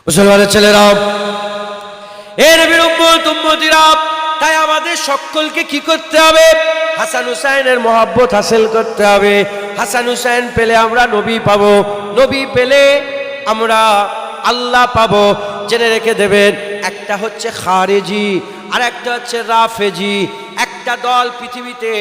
মুসলমানের ছেলেরা, এ নবীর উম্মতিরা, তাই আমাদের সকলকে কি করতে হবে? হাসান হুসাইনের মহব্বত হাসিল করতে হবে। হাসান হুসাইন পেলে আমরা নবী পাবো, নবী পেলে আমরা আল্লাহ পাবো। জেনে রেখে দেবেন, একটা হচ্ছে খারেজি আর একটা হচ্ছে রাফেজি। একটা দল পৃথিবীতে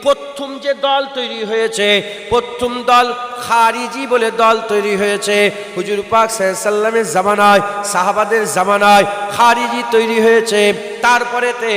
প্রথম যে দল তৈরি হয়েছে, প্রথম দল খারিজি বলে দল তৈরি হয়েছে। হুজুর পাক সাল্লাল্লাহু আলাইহি ওয়াসাল্লামের জামানায়, সাহাবাদের জামানায় খারিজি তৈরি হয়েছে। তারপরেতে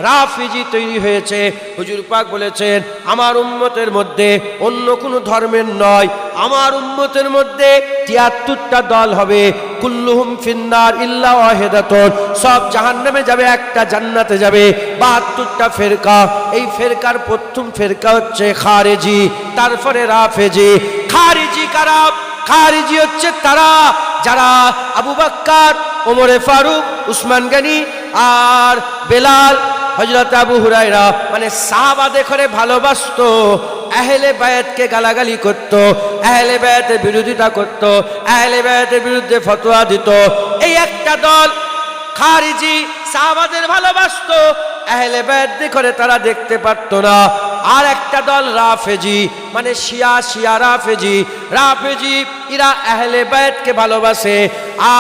রাফিজি তৈরি হয়েছে। হুজুর পাক বলেছেন, আমার উম্মতের মধ্যে অন্য কোনো ধর্মের নয়, আমার উম্মতের মধ্যে ৭৩টা দল হবে। কুল্লুহুম ফিন্নার ইল্লা ওয়াহিদাতুন, সব জাহান্নামে যাবে, একটা জান্নাতে যাবে। ৭২টা ফেরকা, এই ফেরকার প্রথম ফেরকা হচ্ছে খারেজি, তারপরে রাফেজি। খারিজি কারা? খারিজি হচ্ছে তারা যারা আবু বকর, ওমরে ফারুক, উসমান গনি আর বেলাল, হযরত আবু হুরায়রা মানে সাহাবাদের করে ভালোবাসতো, আহলে বায়াতকে গালাগালি করত, আহলে বায়াতের বিরোধিতা করত, আহলে বায়াতের বিরুদ্ধে ফতোয়া দিত। এই একটা দল খারিজি, সাহাবাদের ভালোবাসতো, আহলে বায়াত করে তারা দেখতে পারত না। আর একটা দল রাফেজি, মানে শিয়া রাফেজি। রাফেজি এরা আহলে বায়াতকে ভালোবাসে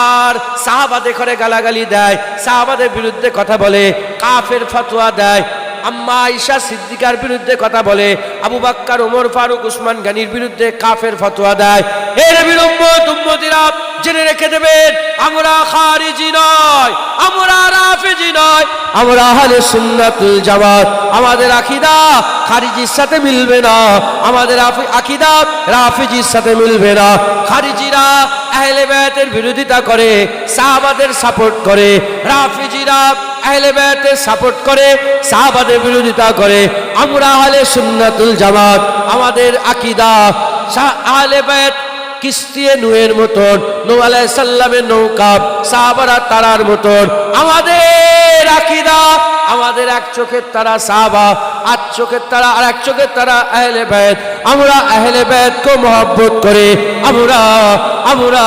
আর সাহাবাদের করে গালাগালি দেয়, সাহাবাদের বিরুদ্ধে কথা বলে, কাফের ফতোয়া দেয়। আম্মা আয়েশা সিদ্দিকার বিরুদ্ধে কথা বলে, আবু বকর, ওমর ফারুক, উসমান গনির বিরুদ্ধে কাফের ফতোয়া দেয়। এই নবীর উম্মতিরা জেনে রেখে দেবেন, আমরা খারিজি নয়, আমরা রাফেজি নয়, আমরা আহলে সুন্নাতুল জামাত। আমাদের আকীদা খারিজির সাথে মিলবে না, আমাদের আকীদা রাফেজির সাথে মিলবে না। খারিজিরা আহলে বায়াতের বিরোধিতা করে, সাহাবাদের সাপোর্ট করে। রাফেজিরা আহলে বায়াতের সাপোর্ট করে, সাহাবাদের বিরোধিতা করে। আমরা আহলে সুন্নাতুল জামাত, আমাদের আকীদা আহলে বায়াত কিস্তিয়ে নূহের মতন, নূহ আলাইহিস সালামের নৌকা, সাহাবারা তারার মতন। আমাদের আকীদা, আমাদের এক চোখের তারা সাহাবা, আর চোখের তারা, আর এক চোখের তারা আহলে বায়াত। আমরা আহলে বায়াতকে মহব্বত করে, আমরা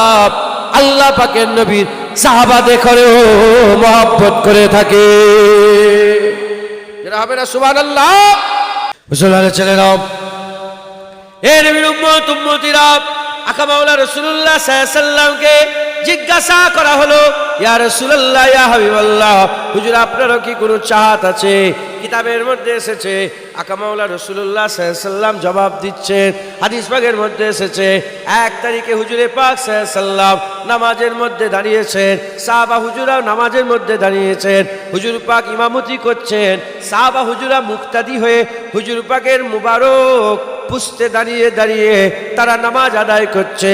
আল্লাহ পাকের নবীর সাহাবাদের করেও মহব্বত করে থাকে। যেটা হবে না সুবহানাল্লাহ। মুসলমানের ছেলেরা, এ নবীর উম্মতিরা, আকা মাওলা রাসূলুল্লাহ সাল্লাল্লাহু আলাইহি ওয়াসাল্লামকে জিজ্ঞাসা করা হলো, ইয়া রাসূলুল্লাহ, ইয়া হাবিবাল্লাহ, হুজুর আপনারও কি কোনো চাহত আছে? কিতাবের মধ্যে এসেছে, আকা মাওলা রাসূলুল্লাহ সাল্লাল্লাহু আলাইহি ওয়াসাল্লাম জবাব দিচ্ছেন। হাদিস পাকের মধ্যে এসেছে, ১ তারিখে হুজুরে পাক সাল্লাল্লাহু আলাইহি ওয়াসাল্লাম নামাজের মধ্যে দাঁড়িয়েছেন, সাহাবা হুজুরাও নামাজের মধ্যে দাঁড়িয়েছেন, হুজুর পাক ইমামতি করছেন, সাহাবা হুজুরা মুক্তাদি হয়ে হুজুর পাকের মুবারক পুস্তে দাঁড়িয়ে দাঁড়িয়ে তারা নামাজ আদায় করছে।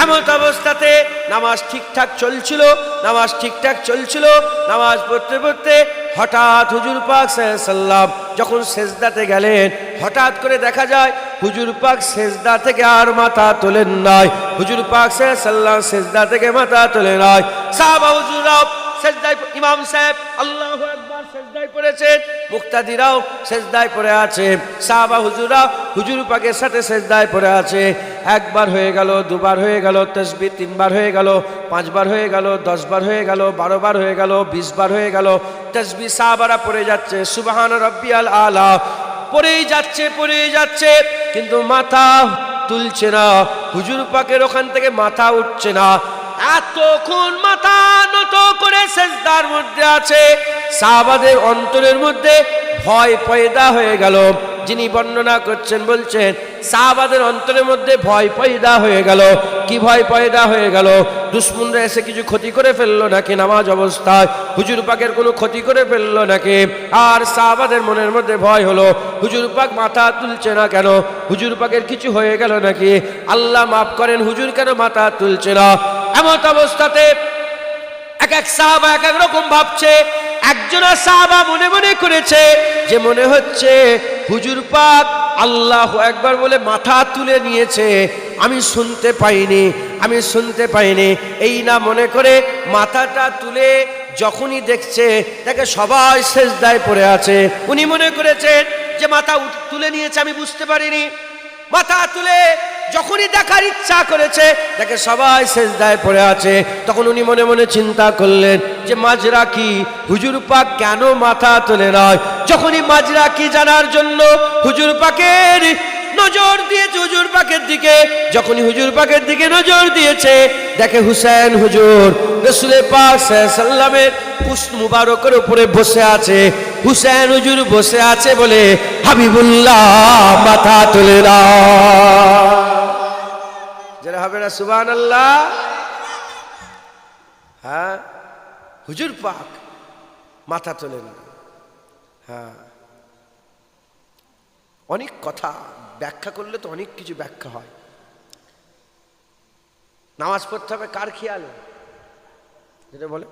এমন অবস্থাতে নামাজ ঠিকঠাক চলছিল, নামাজ পড়তে পড়তে হঠাৎ হুজুর পাক সাল্লাল্লাহু আলাইহি ওয়াসাল্লাম যখন সেজদাতে গেলেন, হঠাৎ করে দেখা যায় হুজুর পাক সেজদা থেকে আর মাথা তোলেন নাই। হুজুর পাক সাল্লাল্লাহু আলাইহি ওয়াসাল্লাম সেজদা থেকে মাথা তোলেন নাই। সাহাবা হুজুরাও সেজদায়, ইমাম সাহেব আল্লাহু আকবার সেজদায় পড়েছেন, মুক্তাদিরাও সেজদায় পড়ে আছে, সাহাবা হুজুরা হুজুর পাকের সাথে সেজদায় পড়ে আছে। ১ বার হয়ে গেল, ২ বার হয়ে গেল, তাসবিহ ৩ বার হয়ে গেল, ৫ বার হয়ে গেল, ১০ বার হয়ে গেল, ১২ বার হয়ে গেল, ২০ বার হয়ে গেল। তাসবিহ সাহাবারা পড়ে যাচ্ছে, সুবহান রাব্বিয়াল আলা পড়েই যাচ্ছে, কিন্তু মাথা তুলছে না। হুজুর পাকের ওখান থেকে মাথা উঠছে না। এতক্ষণ মাথা নত করে সেজদার মধ্যে আছে। সাহাবাদের অন্তরের মধ্যে ভয় পয়দা হয়ে গেল। যিনি বর্ণনা করছেন বলছেন, সাহাবাদের অন্তরের মধ্যে ভয় পয়দা হয়ে গেল। কি ভয় পয়দা হয়ে গেল? দুশমনরা এসে কিছু ক্ষতি করে ফেললো নাকি নামাজ অবস্থায়? হুজুর পাকের কোনো ক্ষতি করে ফেললো নাকি? আর সাহাবাদের মনের মধ্যে ভয় হলো, হুজুর পাক মাথা তুলছে না কেন? হুজুর পাকের কিছু হয়ে গেল নাকি? আল্লাহ মাফ করেন, হুজুর কেন মাথা তুলছে না? এমন অবস্থাতে এক এক সাহাবা এক এক রকম ভাবছে। একজন সাহাবা মনে মনে করেছে যে মনে হচ্ছে হুজুর পাক আল্লাহু আকবার বলে মাথা তুলে নিয়েছে, আমি শুনতে পাইনি। এই না মনে করে মাথাটা তুলে যখনই দেখছে তাকে সবাই সেজদায় পড়ে আছে, উনি মনে করেছেন যে মাথা তুলে নিয়েছে, আমি বুঝতে পারিনি। মাথা তুলে যখনই দেখার ইচ্ছা করেছে, দেখে সবাই সেজদায় পড়ে আছে, তখন উনি মনে মনে চিন্তা করলেন যে মাজরা কি, হুজুর পাক কেন মাথা তোলে নয়। যখনই মাজরা কি জানার জন্য হুজুর পাকের নজর দিয়েছে হুজুর পাকের দিকে, যখনই হুজুর পাকের দিকে নজর দিয়েছে, দেখে হুসেন হুজুর রাসূল পাক সাল্লাল্লাহু আলাইহি সাল্লামের পুষ্ট মুবারকের উপরে বসে আছে। হুসেন হুজুর বসে আছে বলে হাবিবুল্লাহ মাথা তোলে না। যারা হবে না সুবহানাল্লাহ। হ্যাঁ, হুজুর পাক মাথা তোলেন না। হ্যাঁ, অনেক কথা ব্যাখ্যা করলে তো অনেক কিছু ব্যাখ্যা হয়। নামাজ পড়তে হবে কার খেয়ালে? যেটা বলে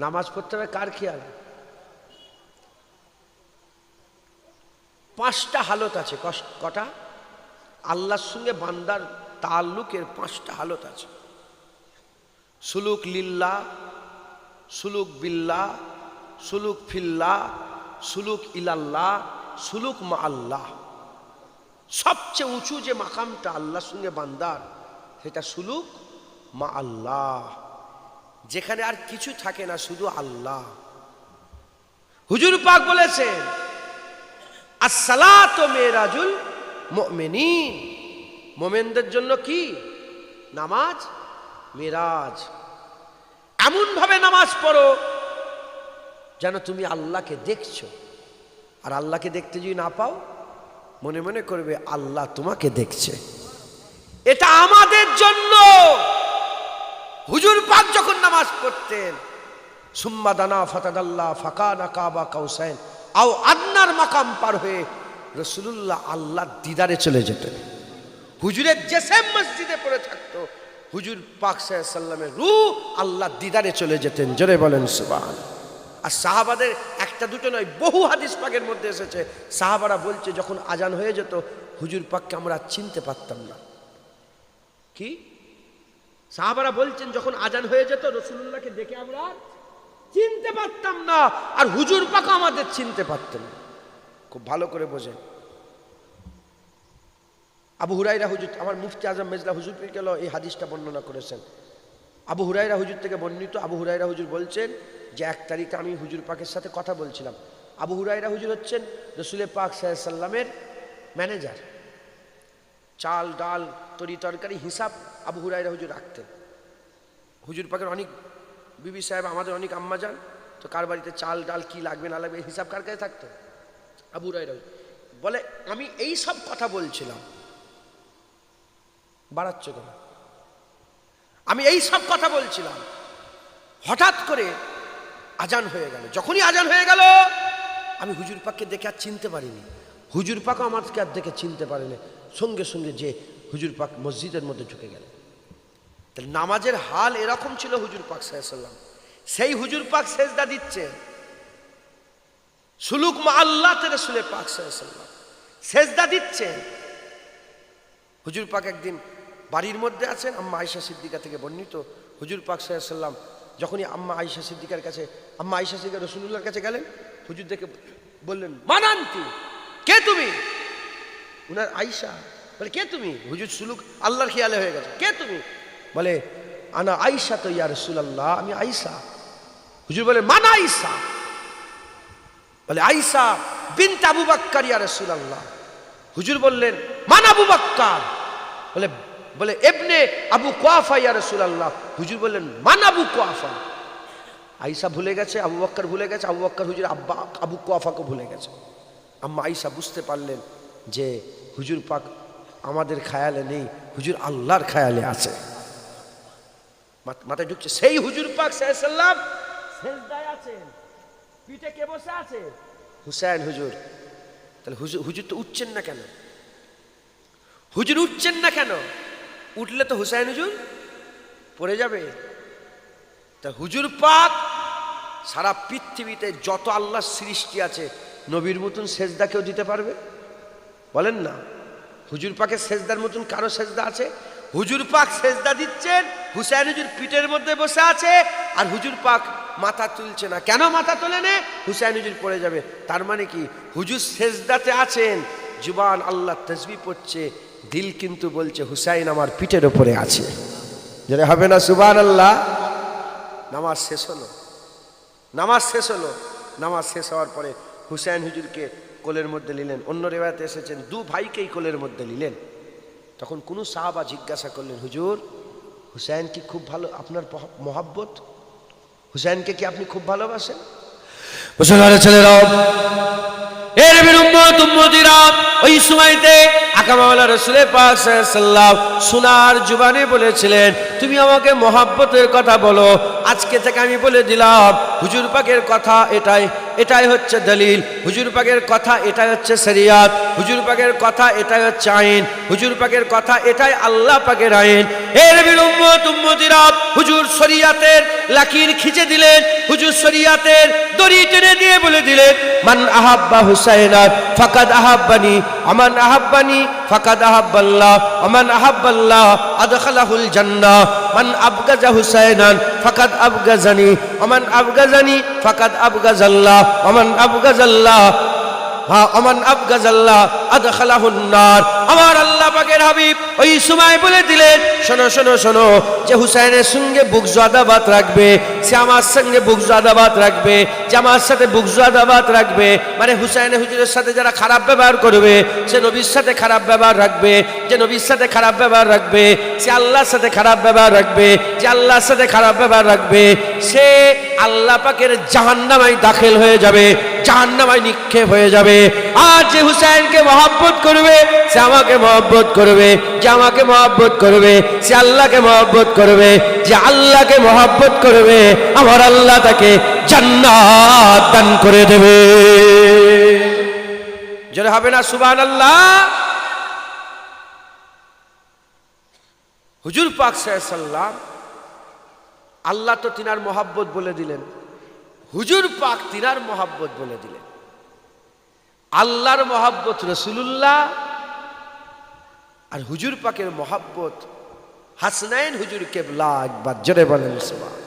নামাজ পড়তে হবে কার খেয়ালে? 5টা হালত আছে। কটা? আল্লাহর সঙ্গে বান্দার তাল্লুকের 5টা হালত আছে। সুলুক লিল্লাহ, সুলুক বিল্লাহ, সুলুক ফিল্লাহ, সুলুক ইলাল্লাহ, সুলুক মা আল্লাহ। সবচেয়ে উঁচু যে মাকামটা আল্লাহর সঙ্গে বান্দার, সেটা সুলুক মা আল্লাহ, যেখানে আর কিছু থাকে না, শুধু আল্লাহ। হুজুর পাক বলেছেন আসসালাতু মিরাজুল মুমিনিন, মুমিনদের জন্য কি? নামাজ মিরাজ। এমন ভাবে নামাজ পড়ো যেন তুমি আল্লাহকে দেখছো, আর আল্লাহকে দেখতে যদি না পাও, মনে মনে করবে আল্লাহ তোমাকে দেখছে। এটা আমাদের জন্য। হুজুর পাক যখন নামাজ পড়তেন, সুম্মা দানা ফাতাদাল্লাহ ফাকানা কাবা কাউসাইন আও আদনার মাকাম পার হয়ে রাসূলুল্লাহ আল্লাহর দিদারে চলে যেতেন। হুজুরের জেসেম মসজিদে পড়ে থাকতো, হুজুর পাক সাল্লাল্লাহু আলাইহি সাল্লামের রূহ আল্লাহর দিদারে চলে যেতেন। জোরে বলেন সুবহানাল্লাহ। আর সাহাবাদের একটা দুটো নয়, বহু হাদিস পাকের মধ্যে এসেছে, সাহাবারা বলছে যখন আজান হয়ে যেত, হুজুর পাককে আমরা চিনতে পারতাম না। কি? সাহাবারা বলছেন যখন আজান হয়ে যেত, রাসূলুল্লাহকে দেখে আমরা চিনতে পারতাম না, আর হুজুর পাক আমাদের চিনতে পারতেন না। খুব ভালো করে বোঝেন। আবু হুরায়রা হুজুর, আমার মুফতি আজম মেজলা হুজুর পীর কেবলা এই হাদিসটা বর্ণনা করেছেন। আবু হুরায়রা হুজুর থেকে বর্ণিত। আবু হুরায়রা হুজুর বলছেন যে 1 তারিখে আমি হুজুর পাকের সাথে কথা বলছিলাম। আবু হুরায়রা হুজুর হচ্ছেন রাসূল পাক সাল্লাল্লাহু আলাইহি সাল্লামের ম্যানেজার। চাল ডাল তরি তরকারি হিসাব আবু হুরায়রা হুজুর রাখতেন। হুজুর পাকের অনেক বিবি সাহেব, আমাদের অনেক আম্মা যান, তো কার বাড়িতে চাল ডাল কি লাগবে না লাগবে হিসাব কার কাছে থাকতো? আবু হুরায়রা বলে আমি এই সব কথা বলছিলাম। বাড়াচ্ছ কেন? আমি এই সব কথা বলছিলাম, হঠাৎ করে আজান হয়ে গেল। যখনই আজান হয়ে গেল, আমি হুজুর পাককে দেখে আর চিনতে পারিনি, হুজুর পাকও আমাকে আর দেখে চিনতে পারেনি। সঙ্গে সঙ্গে যে হুজুর পাক মসজিদের মধ্যে ঢুকে গেল। তাহলে নামাজের হাল এরকম ছিল হুজুর পাক সাল্লাল্লাহু আলাইহি সাল্লাম। সেই হুজুর পাক সেজদা দিচ্ছে, সুলুক মা আল্লাহ তে রাসূল পাক সাল্লাল্লাহু আলাইহি সাল্লাম সেজদা দিচ্ছেন। হুজুর পাক একদিন বাড়ির মধ্যে আছেন, আম্মা আয়েশা সিদ্দিকা থেকে বর্ণিত, হুজুর পাক সাল্লাল্লাহু আলাইহি সাল্লাম যখনই আম্মা আয়েশা সিদ্দিকার কাছে, আম্মা আয়েশা সিদ্দিকা রাসূলুল্লাহর কাছে গেলেন, হুজুর দেখে বললেন মানান্তি, কে তুমি? উনার আয়েশা বলে কে তুমি? হুজুর সুলুক আল্লাহর খেয়ালে হয়ে গেছে, কে তুমি? বলে আনা আয়েশা তো ইয়া রাসূলুল্লাহ, আমি আয়েশা। হুজুর বলে মান আয়েশা? বলে আয়েশা বিনত আবু বকর ইয়া রাসূলুল্লাহ। হুজুর বললেন মান আবু বকর? বলে ইবনে আবু কুয়াফা ইয়া রাসূলুল্লাহ। হুজুর বললেন মান আবু কুয়াফা? আয়েশা ভুলে গেছে, আবু বকর ভুলে গেছে, আবু বকর হুজুর আব্বা আবু কুয়াফাকে ভুলে গেছে। আম্মা আয়েশা বুঝতে পারলেন যে হুজুর পাক আমাদের খেয়ালে নেই, হুজুর আল্লাহর খেয়ালে আছে। মাথায় ঢুকছে। সেই হুজুর পাক সাল্লাল্লাহু আলাইহি সাল্লাম সেজদায় আছেন, পিঠে কে বসে আছে? হুসেন হুজুর। তাহলে হুজুর তো উঠছেন না কেন? হুজুর উঠছেন না কেন? উঠলে তো হুসেন হুজুর পড়ে যাবে। তা হুজুর পাক সারা পৃথিবীতে যত আল্লাহর সৃষ্টি আছে, নবীর মতন সেজদা কেউ দিতে পারবে? বলেন না। হুজুর পাকের সেজদার মতন কারো সেজদা আছে? হুজুর পাক সেজদা দিচ্ছেন, হুসেন হুজুর পিঠের মধ্যে বসে আছে, আর হুজুর পাক মাথা তুলছে না। কেন মাথা তোলে না? হুসেন হুজুর পড়ে যাবে। তার মানে কি হুজুর সেজদাতে আছেন, জুবান আল্লাহ তাসবিহ পড়ছে, দিল কিন্তু বলছে হুসাইন আমার পিঠের উপরে আছে। যেটা হবে না সুবহানাল্লাহ। নামাজ শেষ হলো, নামাজ শেষ হলো, নামাজ শেষ হওয়ার পরে হুসাইন হুজুরকে কোলের মধ্যে নিলেন। অন্য রেওয়ায়েতে এসেছেন দু ভাইকেই কোলের মধ্যে নিলেন। তখন কোনো সাহাবা জিজ্ঞাসা করলেন, হুজুর হুসাইন কি খুব ভালো আপনার মহাব্বত? হুসাইনকে কি আপনি খুব ভালোবাসেন? মুসলমানের ছেলেরা, এর বিরুম্মত উম্মতিরা, ওই সময়তে আকা মাওলা রাসূল পাক সাল্লাল্লাহু আলাইহি ওয়াসাল্লাম সোনার জবানে বলেছিলেন, তুমি আমাকে মহাব্বতের কথা বলো। আজকে থেকে আমি বলে দিলাম হুজুর পাকের কথা এটাই, এটাই হচ্ছে দলিল। হুজুর পাকের কথা এটাই হচ্ছে শরিয়াত। হুজুর পাকের কথা এটাই হচ্ছে আইন। হুজুর পাকের কথা এটাই আল্লাহ পাকের আইন। এর বিরুম্মত উম্মতিরা, হুজুর শরিয়াতের লাকির খিচে দিলেন, হুজুর শরিয়াতের দড়ি টেনে দিয়ে বলে দিলেন, মান আহাব্বা হুসাইনান ফাকাদ আহাব্বানি, আমান আহাব্বানি ফাকাদ আহাব্বাল্লাহ, আমান আহাব্বাল্লাহ আদখালাহুল জান্নাহ, মান আবগাজা হুসাইনান ফাকাদ আবগাজানি, আমান আবগাজানি ফাকাদ আবগাজাল্লাহ, আমান আবগাজাল্লাহ আমান আবগাজাল্লাহ আদখালাহুন নার। আমার আল্লাহ পাকের হাবিব ওই সময় বলে দিলেন, শোনো শোনো শোনো, যে হুসাইনের সঙ্গে বুগজ আদাবাত রাখবে সে আমার সঙ্গে বুগজ আদাবাত রাখবে, যে আমার সাথে বুগজ আদাবাত রাখবে মানে হুসাইন হুজুরের সাথে যারা খারাপ ব্যবহার করবে সে নবীর সাথে খারাপ ব্যবহার রাখবে, যে নবীর সাথে খারাপ ব্যবহার রাখবে সে আল্লাহর সাথে খারাপ ব্যবহার রাখবে, যে আল্লাহর সাথে খারাপ ব্যবহার রাখবে সে আল্লাহ পাকের জাহান্নামায় দাখিল হয়ে যাবে, জাহান্নামায় নিক্ষেপ হয়ে যাবে। আর যে হুসাইনকে মহব্বত করবে সে আমাকে মহব্বত করবে, যে আমাকে মহব্বত করবে সে আল্লাহকে মহব্বত করবে, যে আল্লাহকে মহব্বত করবে আমার আল্লাহ তাকে জান্নাত দান করে দেবে। জোরে হবে না সুবহানাল্লাহ। হুজুর পাক সাল্লাল্লাহু আলাইহি ওয়াসাল্লাম আল্লাহ তো তিনার মহব্বত বলে দিলেন, হুজুর পাক তিনার মহব্বত বলে দিলেন। আল্লাহর মহব্বত রাসূলুল্লাহ আর হুজুর পাকের মহব্বত হাসনাইন হুজুর কেবলা। একবার জোরে বলেন সুবহান।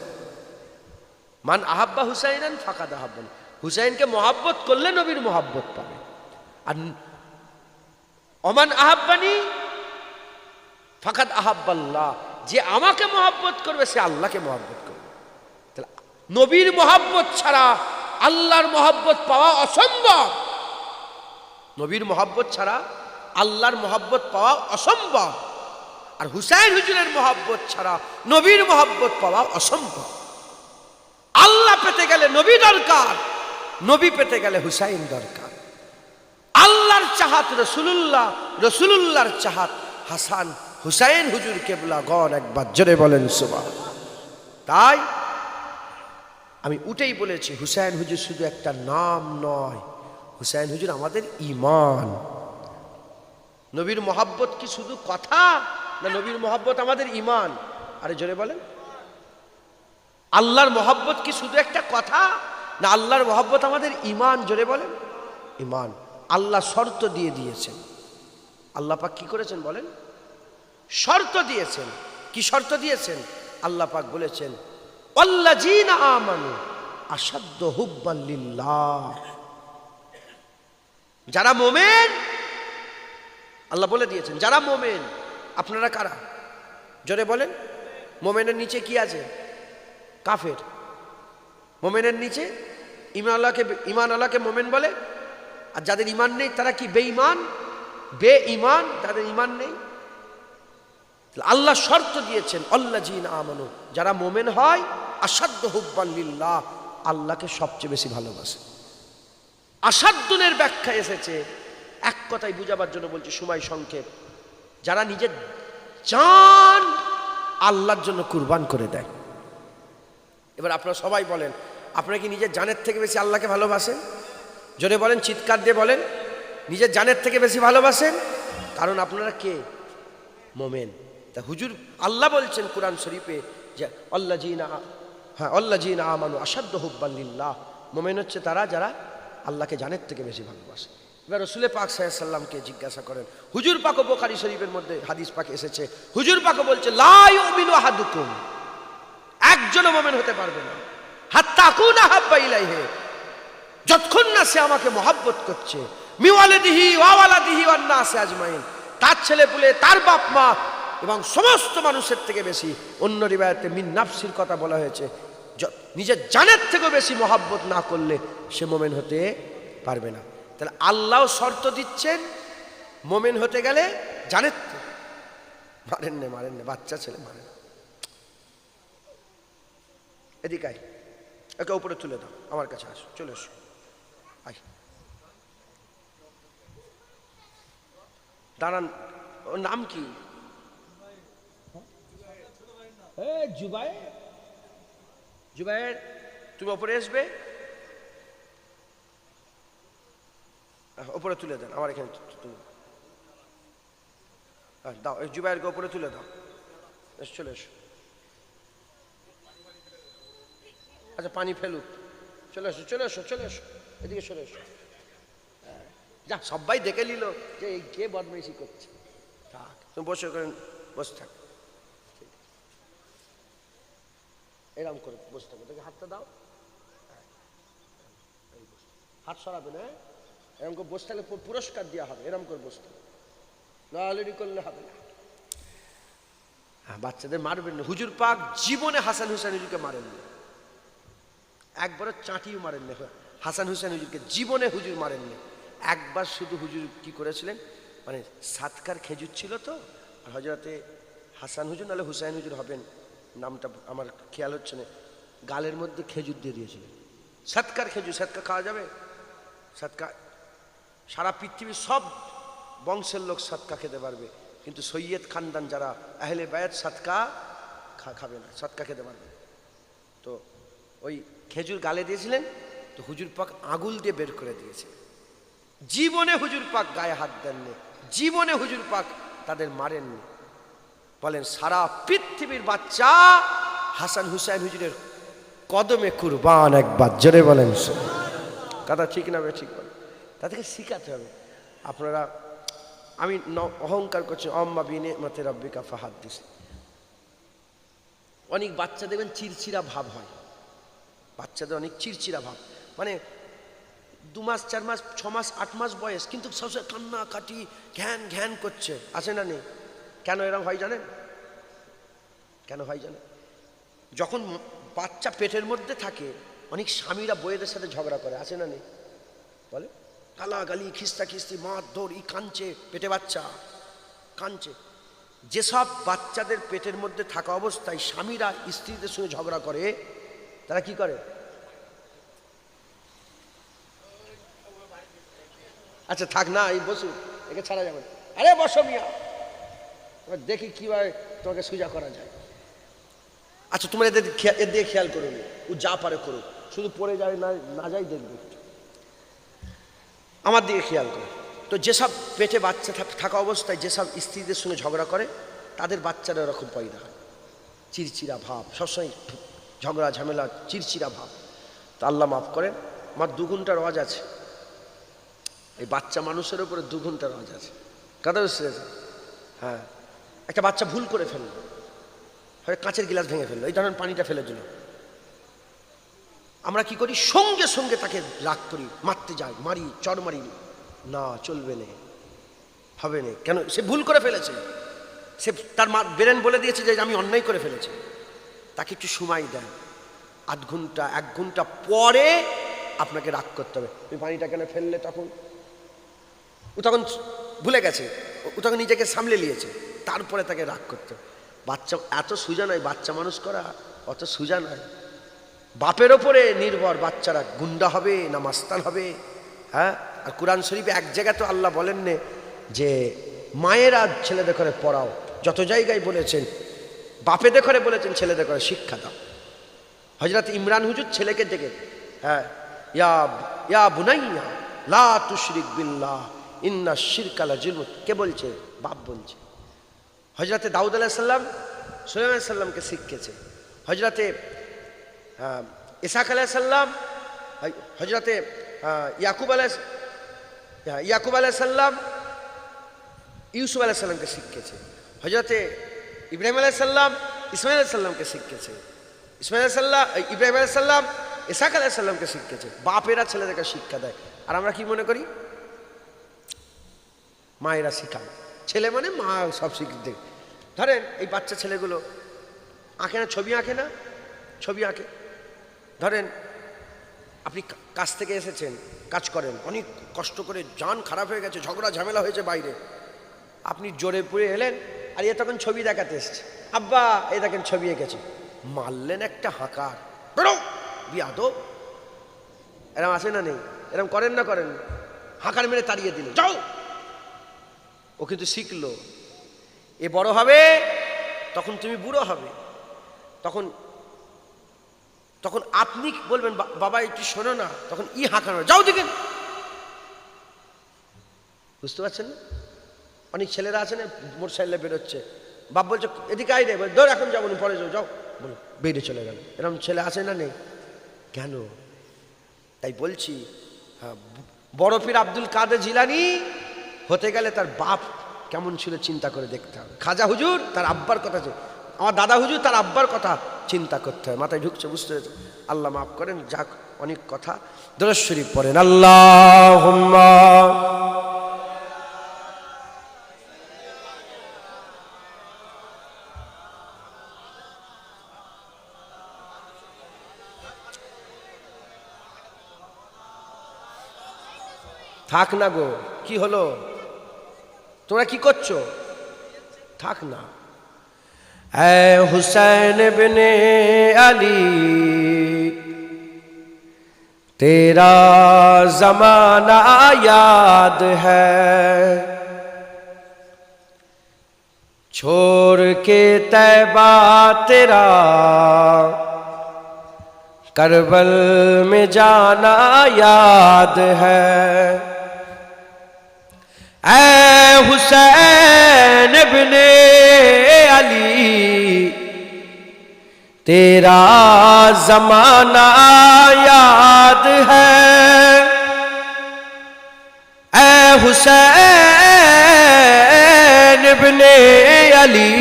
মান আহাব্বা হুসাইনান ফাকাদ আহাব্বানি, হুসাইনকে মহব্বত করলে নবীর মহব্বত পাবে। আর ওমান আহাব্বানি ফাকাদ আহাব্বাল্লাহ, যে আমাকে মহব্বত করবে সে আল্লাহকে মহব্বত করবে। তাহলে নবীর মহব্বত ছাড়া আল্লাহর মহব্বত পাওয়া অসম্ভব। নবীর মহব্বত ছাড়া আল্লাহর মহব্বত পাওয়া অসম্ভব। আর হুসাইন হুজুরের মহব্বত ছাড়া নবীর মহব্বত পাওয়া অসম্ভব। আল্লাহ পেতে গেলে নবী দরকার, নবী পেতে গেলে হুসাইন দরকার। আল্লাহর চাহাত রাসূলুল্লাহ, রাসূলুল্লাহর চাহাত হাসান হুসাইন হুজুর কেবলা গণ। একবার জোরে বলেন সুবহান। তাই আমি উঠেই বলেছি হুসাইন হুজুর শুধু একটা নাম নয়, হুসাইন হুজুর আমাদের ঈমান। নবীর মহব্বত কি শুধু কথা না, নবীর মহব্বত আমাদের ঈমান? আরে জোরে বলেন। আল্লাহর মহব্বত কি শুধু একটা কথা না, আল্লাহর মহব্বত আমাদের ঈমান? জোরে বলেন। ঈমান। আল্লাহ শর্ত দিয়ে দিয়েছেন। আল্লাহ পাক কি করেছেন বলেন? শর্ত দিয়েছেন। কি শর্ত দিয়েছেন? আল্লাহ পাক বলেছেন আল্লাযীনা আমানু আশাদ্দু হুব্বান লিল্লাহ, যারা মোমেন, আল্লাহ বলে দিয়েছেন যারা মোমেন। আপনারা কারা? জোরে বলেন। মোমেনের নিচে কি আছে? কাফের। মোমেনের নিচে ঈমান আল্লাহকে মোমেন বলে। আর যাদের ঈমান নেই তারা কি বেঈমান, বেঈমান, তাদের ঈমান নেই। আল্লাহ শর্ত দিয়েছেন আল্লাযীনা আমানু, যারা মোমেন হয় আশাদ্দু হুব্বান লিল্লাহ, আল্লাহকে সবচেয়ে বেশি ভালোবাসে। আসাদ্দুনের ব্যাখ্যা এসেছে, এক কথায় বুঝাবার জন্য বলছি, সময় সংক্ষেপ, যারা নিজের জান আল্লাহর জন্য কুরবান করে দেয়। এবার আপনারা সবাই বলেন, আপনারা কি নিজের জানের থেকে বেশি আল্লাহকে ভালোবাসেন? জোরে বলেন, চিৎকার দিয়ে বলেন, নিজের জানের থেকে বেশি ভালোবাসেন? কারণ আপনারা কে? মোমেন। তা হুজুর আল্লাহ বলছেন কুরআন শরীফে যে আল্লাযীনা আমানু আশাদ্দু হুব্বান লিল্লাহ, মোমেন হচ্ছে তারা যারা আল্লাহকে জানের থেকে বেশি ভালোবাসে। এবার রাসূল পাক সাল্লাল্লাহু আলাইহি ওয়াসাল্লামকে জিজ্ঞাসা করেন, হুজুর পাক বুখারী শরীফের মধ্যে হাদিস পাক এসেছে, হুজুর পাক বলছে লা ইউমিনু আহাদুকুম, একজনও মুমিন হতে পারবে না হাত্তা আকুনা হাব্বা ইলাইহি, যতক্ষণ না সে আমাকে মহব্বত করছে, মিওয়ালিদিহি ওয়া ওয়ালাদিহি ওয়ান নাস আজমাইন, তার ছেলে পুলে, তার বাপ মা এবং সমস্ত মানুষের থেকে বেশি। অন্য রিবায়াতে মিন নাফসির কথা বলা হয়েছে, নিজের জানের থেকেও বেশি মহাব্বত না করলে সে মোমেন হতে পারবে না। তাহলে আল্লাহ শর্ত দিচ্ছেন মোমেন হতে গেলে জানের থেকে মারেন না, বাচ্চা ছেলে মারেন। এদিকে আয়, একে উপরে তুলে দাও, আমার কাছে আসো, চলে এসো, আয় দাঁড়ান। ওর নাম কি? জুবায়ের, তুমি ওপরে আসবে, ওপরে তুলে দেন, আমার এখানে দাও, জুবায়েরকে ওপরে তুলে দাও, চলে এসো। আচ্ছা পানি ফেলুক, চলে এসো চলে এসো চলে এসো, এদিকে চলে এসো। যা সবাই দেখে নিল যে এই কে বদমাইশি করছে। থাক, তুমি বসে করেন, বসে থাক, এরম করে বসে থাকো, দেখে হাতটা দাও, হাত সরাবে না, এরকম করে বসে থাকলে পুরস্কার দেওয়া হবে, এরকম করে বসতে হবে, লড়ালড়ি করলে হবে না। হ্যাঁ, বাচ্চাদের মারবেন না। হুজুর পাক জীবনে হাসান হুসেন হুজুরকে মারেননি, একবারও চাটিও মারেননি হাসান হুসেন হুজুরকে, জীবনে হুজুর মারেননি। একবার শুধু হুজুর কি করেছিলেন, মানে সাতকার খেজুর ছিল তো, আর হজরতে হাসান হুজুর নাহলে হুসাইন হুজুর হবেন, নামটা আমার খেয়াল হচ্ছে না, গালের মধ্যে খেজুর দিয়ে দিয়েছিলেন। সাতকার খেজুর, সাতকা খাওয়া যাবে? সাতকা সারা পৃথিবীর সব বংশের লোক সাতকা খেতে পারবে, কিন্তু সৈয়দ খানদান যারা আহলে বায়াত সাতকা খাবে না, সাতকা খেতে পারবে। তো ওই খেজুর গালে দিয়েছিলেন, তো হুজুর পাক আঙুল দিয়ে বের করে দিয়েছে। জীবনে হুজুর পাক গায়ে হাত দেননি, জীবনে হুজুর পাক তাদের মারেননি। বলেন সারা পৃথিবীর বাচ্চা হাসান হুসাইন হুজুরের কদমে কুরবান, একবার জোরে বলেন। কথা ঠিক না? ঠিক বলেন, তাদেরকে শিখাতে হবে। আপনারা, আমি অহংকার করছি, অম্মা বিনে মতে রব্বিকা ফাহাদ্দিস। অনেক বাচ্চা দেখবেন চিরচিরা ভাব হয়, বাচ্চাদের অনেক চিরচিরা ভাব, মানে 2 মাস 4 মাস 6 মাস 8 মাস বয়স, কিন্তু সবসময় কান্না কাটি ঘ্যান ঘ্যান করছে, আছে না নেই? কেন এরকম হয় জানেন? কেন হয় জানেন? যখন বাচ্চা পেটের মধ্যে থাকে, অনেক স্বামীরা বইয়েদের সাথে ঝগড়া করে, আছে না নেই? বলে গালাগালি, খিস্তা খিস্তি, মারধর, ই কাঁদছে, পেটে বাচ্চা কাঁদছে। যেসব বাচ্চাদের পেটের মধ্যে থাকা অবস্থায় স্বামীরা স্ত্রীদের সঙ্গে ঝগড়া করে, তারা কি করে? আচ্ছা থাক না, এই বসু, একে ছাড়া যাবে না। আরে বসো মিয়া, দেখি কিভাবে তোমাকে সোজা করা যায়। আচ্ছা তোমার এদের দিয়ে খেয়াল করুন, ও যা পারে করুক, শুধু পড়ে যায় না যায় দেখবে, আমার দিকে খেয়াল করে। তো যেসব পেটে বাচ্চা থাকা অবস্থায় যেসব স্ত্রীদের সঙ্গে ঝগড়া করে, তাদের বাচ্চারা এরকম পয়দা হয়, চিরচিরা ভাব, সবসময় ঝগড়া ঝামেলা, চিরচিরা ভাব। তা আল্লাহ মাফ করেন, আমার 2 ঘন্টার ওয়াজ আছে, এই বাচ্চা মানুষের উপরে 2 ঘন্টার ওয়াজ আছে। কথা বুঝতে পেরেছেন? হ্যাঁ, একটা বাচ্চা ভুল করে ফেললো, হয় কাঁচের গিলাস ভেঙে ফেললো, এই ধরনের পানিটা ফেলে দিল, আমরা কি করি? সঙ্গে সঙ্গে তাকে রাগ করি, মারতে যাই, মারি, চড় মারি। না, চলবে না, হবে না। কেন? সে ভুল করে ফেলেছে, সে তার ব্রেন বলে দিয়েছে যে আমি অন্যায় করে ফেলেছি। তাকে একটু সময় দেন, 8 ঘন্টা 1 ঘন্টা পরে আপনাকে রাগ করতে হবে। তুমি পানিটা কেন ফেললে? তখন ও তখন ভুলে গেছে, ও তখন নিজেকে সামলে নিয়েছে, তারপরে তাকে রাগ করতে হবে। বাচ্চা এত সোজা নয়, বাচ্চা মানুষ করা অত সোজা নয়। বাপের ওপরে নির্ভর, বাচ্চারা গুন্ডা হবে না মাস্তান হবে। হ্যাঁ, আর কোরআন শরীফে এক জায়গায় তো আল্লাহ বলেন না যে মায়েরা ছেলেদের করে পড়াও, যত জায়গায় বলেছেন। বাপেদের করে বলেছেন ছেলেদের করে শিক্ষা দাও। হযরত ইমরান হুজুর ছেলেকে ডেকে, হ্যাঁ, ইয়া বুনাইয়া লা তুশরিক বিল্লাহ ইন্না শিরকা লাযুলম, কে বলছে? বাপ বলছে। হযরতে দাউদ আলাইহিস সালাম সুলাইমান আলাইহিস সালামকে শিখিয়েছে। হযরতে ইসহাক আলাইহিস সালাম, হযরতে ইয়াকুব আলাইহিস সালাম ইউসুফ আলাইহিস সালামকে শিখিয়েছে। হযরতে ইব্রাহিম আলাইহিস সালাম ইসমাঈল আলাইহিস সালামকে শিখিয়েছে। ইব্রাহিম আলাইহিস সালাম ইসহাক আলাইহিস সালামকে শিখিয়েছে। বাপেরা ছেলেদেরকে শিক্ষা দেয়, আর আমরা কি মনে করি? মায়েরা শিখায়। ছেলে মানে মা সব শিখতে। ধরেন এই বাচ্চা ছেলেগুলো আঁকে না, ছবি আঁকে না, ছবি আঁকে। ধরেন আপনি কাজ থেকে এসেছেন, কাজ করেন, অনেক কষ্ট করে, জান খারাপ হয়ে গেছে, ঝগড়া ঝামেলা হয়েছে বাইরে, আপনি জোরে পুড়ে এলেন, আর এ তখন ছবি দেখাতে এসছে, আব্বা এই দেখেন ছবি এঁকেছি, মারলেন একটা হাঁকার, বেরো বিয়াদব। এরম আসে না নেই? এরম করেন না করেন? হাঁকার মেরে তাড়িয়ে দিল, যাও। ও কিন্তু শিখলো, এ বড় হবে, তখন তুমি বুড়ো হবে, তখন তখন আপনি বলবেন বাবা একটু শোনো না, তখন ই হাঁকানো, যাও দিকে। বুঝতে পারছেন না? অনেক ছেলেরা আছে না, মোটরসাইকেলে বেরোচ্ছে, বাপ বলছে এদিকে আই রে, ধর এখন যাবো না, পরে যাও, যাও, বলো বেরিয়ে চলে গেল। এরকম ছেলে আছে না নেই? কেন? তাই বলছি, হ্যাঁ, বড় পীর আব্দুল কাদের জিলানী হতে গেলে তার বাপ কেমন ছিল চিন্তা করে দেখতে হবে। খাজা হুজুর তার আব্বার কথা, আমার দাদা হুজুর তার আব্বার কথা চিন্তা করতে হয়। মাথায় ঢুকছে, বুঝতে পেরেছে? আল্লাহ মাফ করেন, যাক অনেক কথা। দরুদ শরীফ পড়েন, আল্লাহুম্মা থাক না গো, কি হলো? তোমরা কি করছো? থাক না। এ হুসैन बिने अली तेरा जमाना याद है, छोड़ के तैबा तेरा करबल में जाना याद है। ऐ हुसैन इब्ने अली तेरा जमाना याद है, ऐ हुसैन इब्ने अली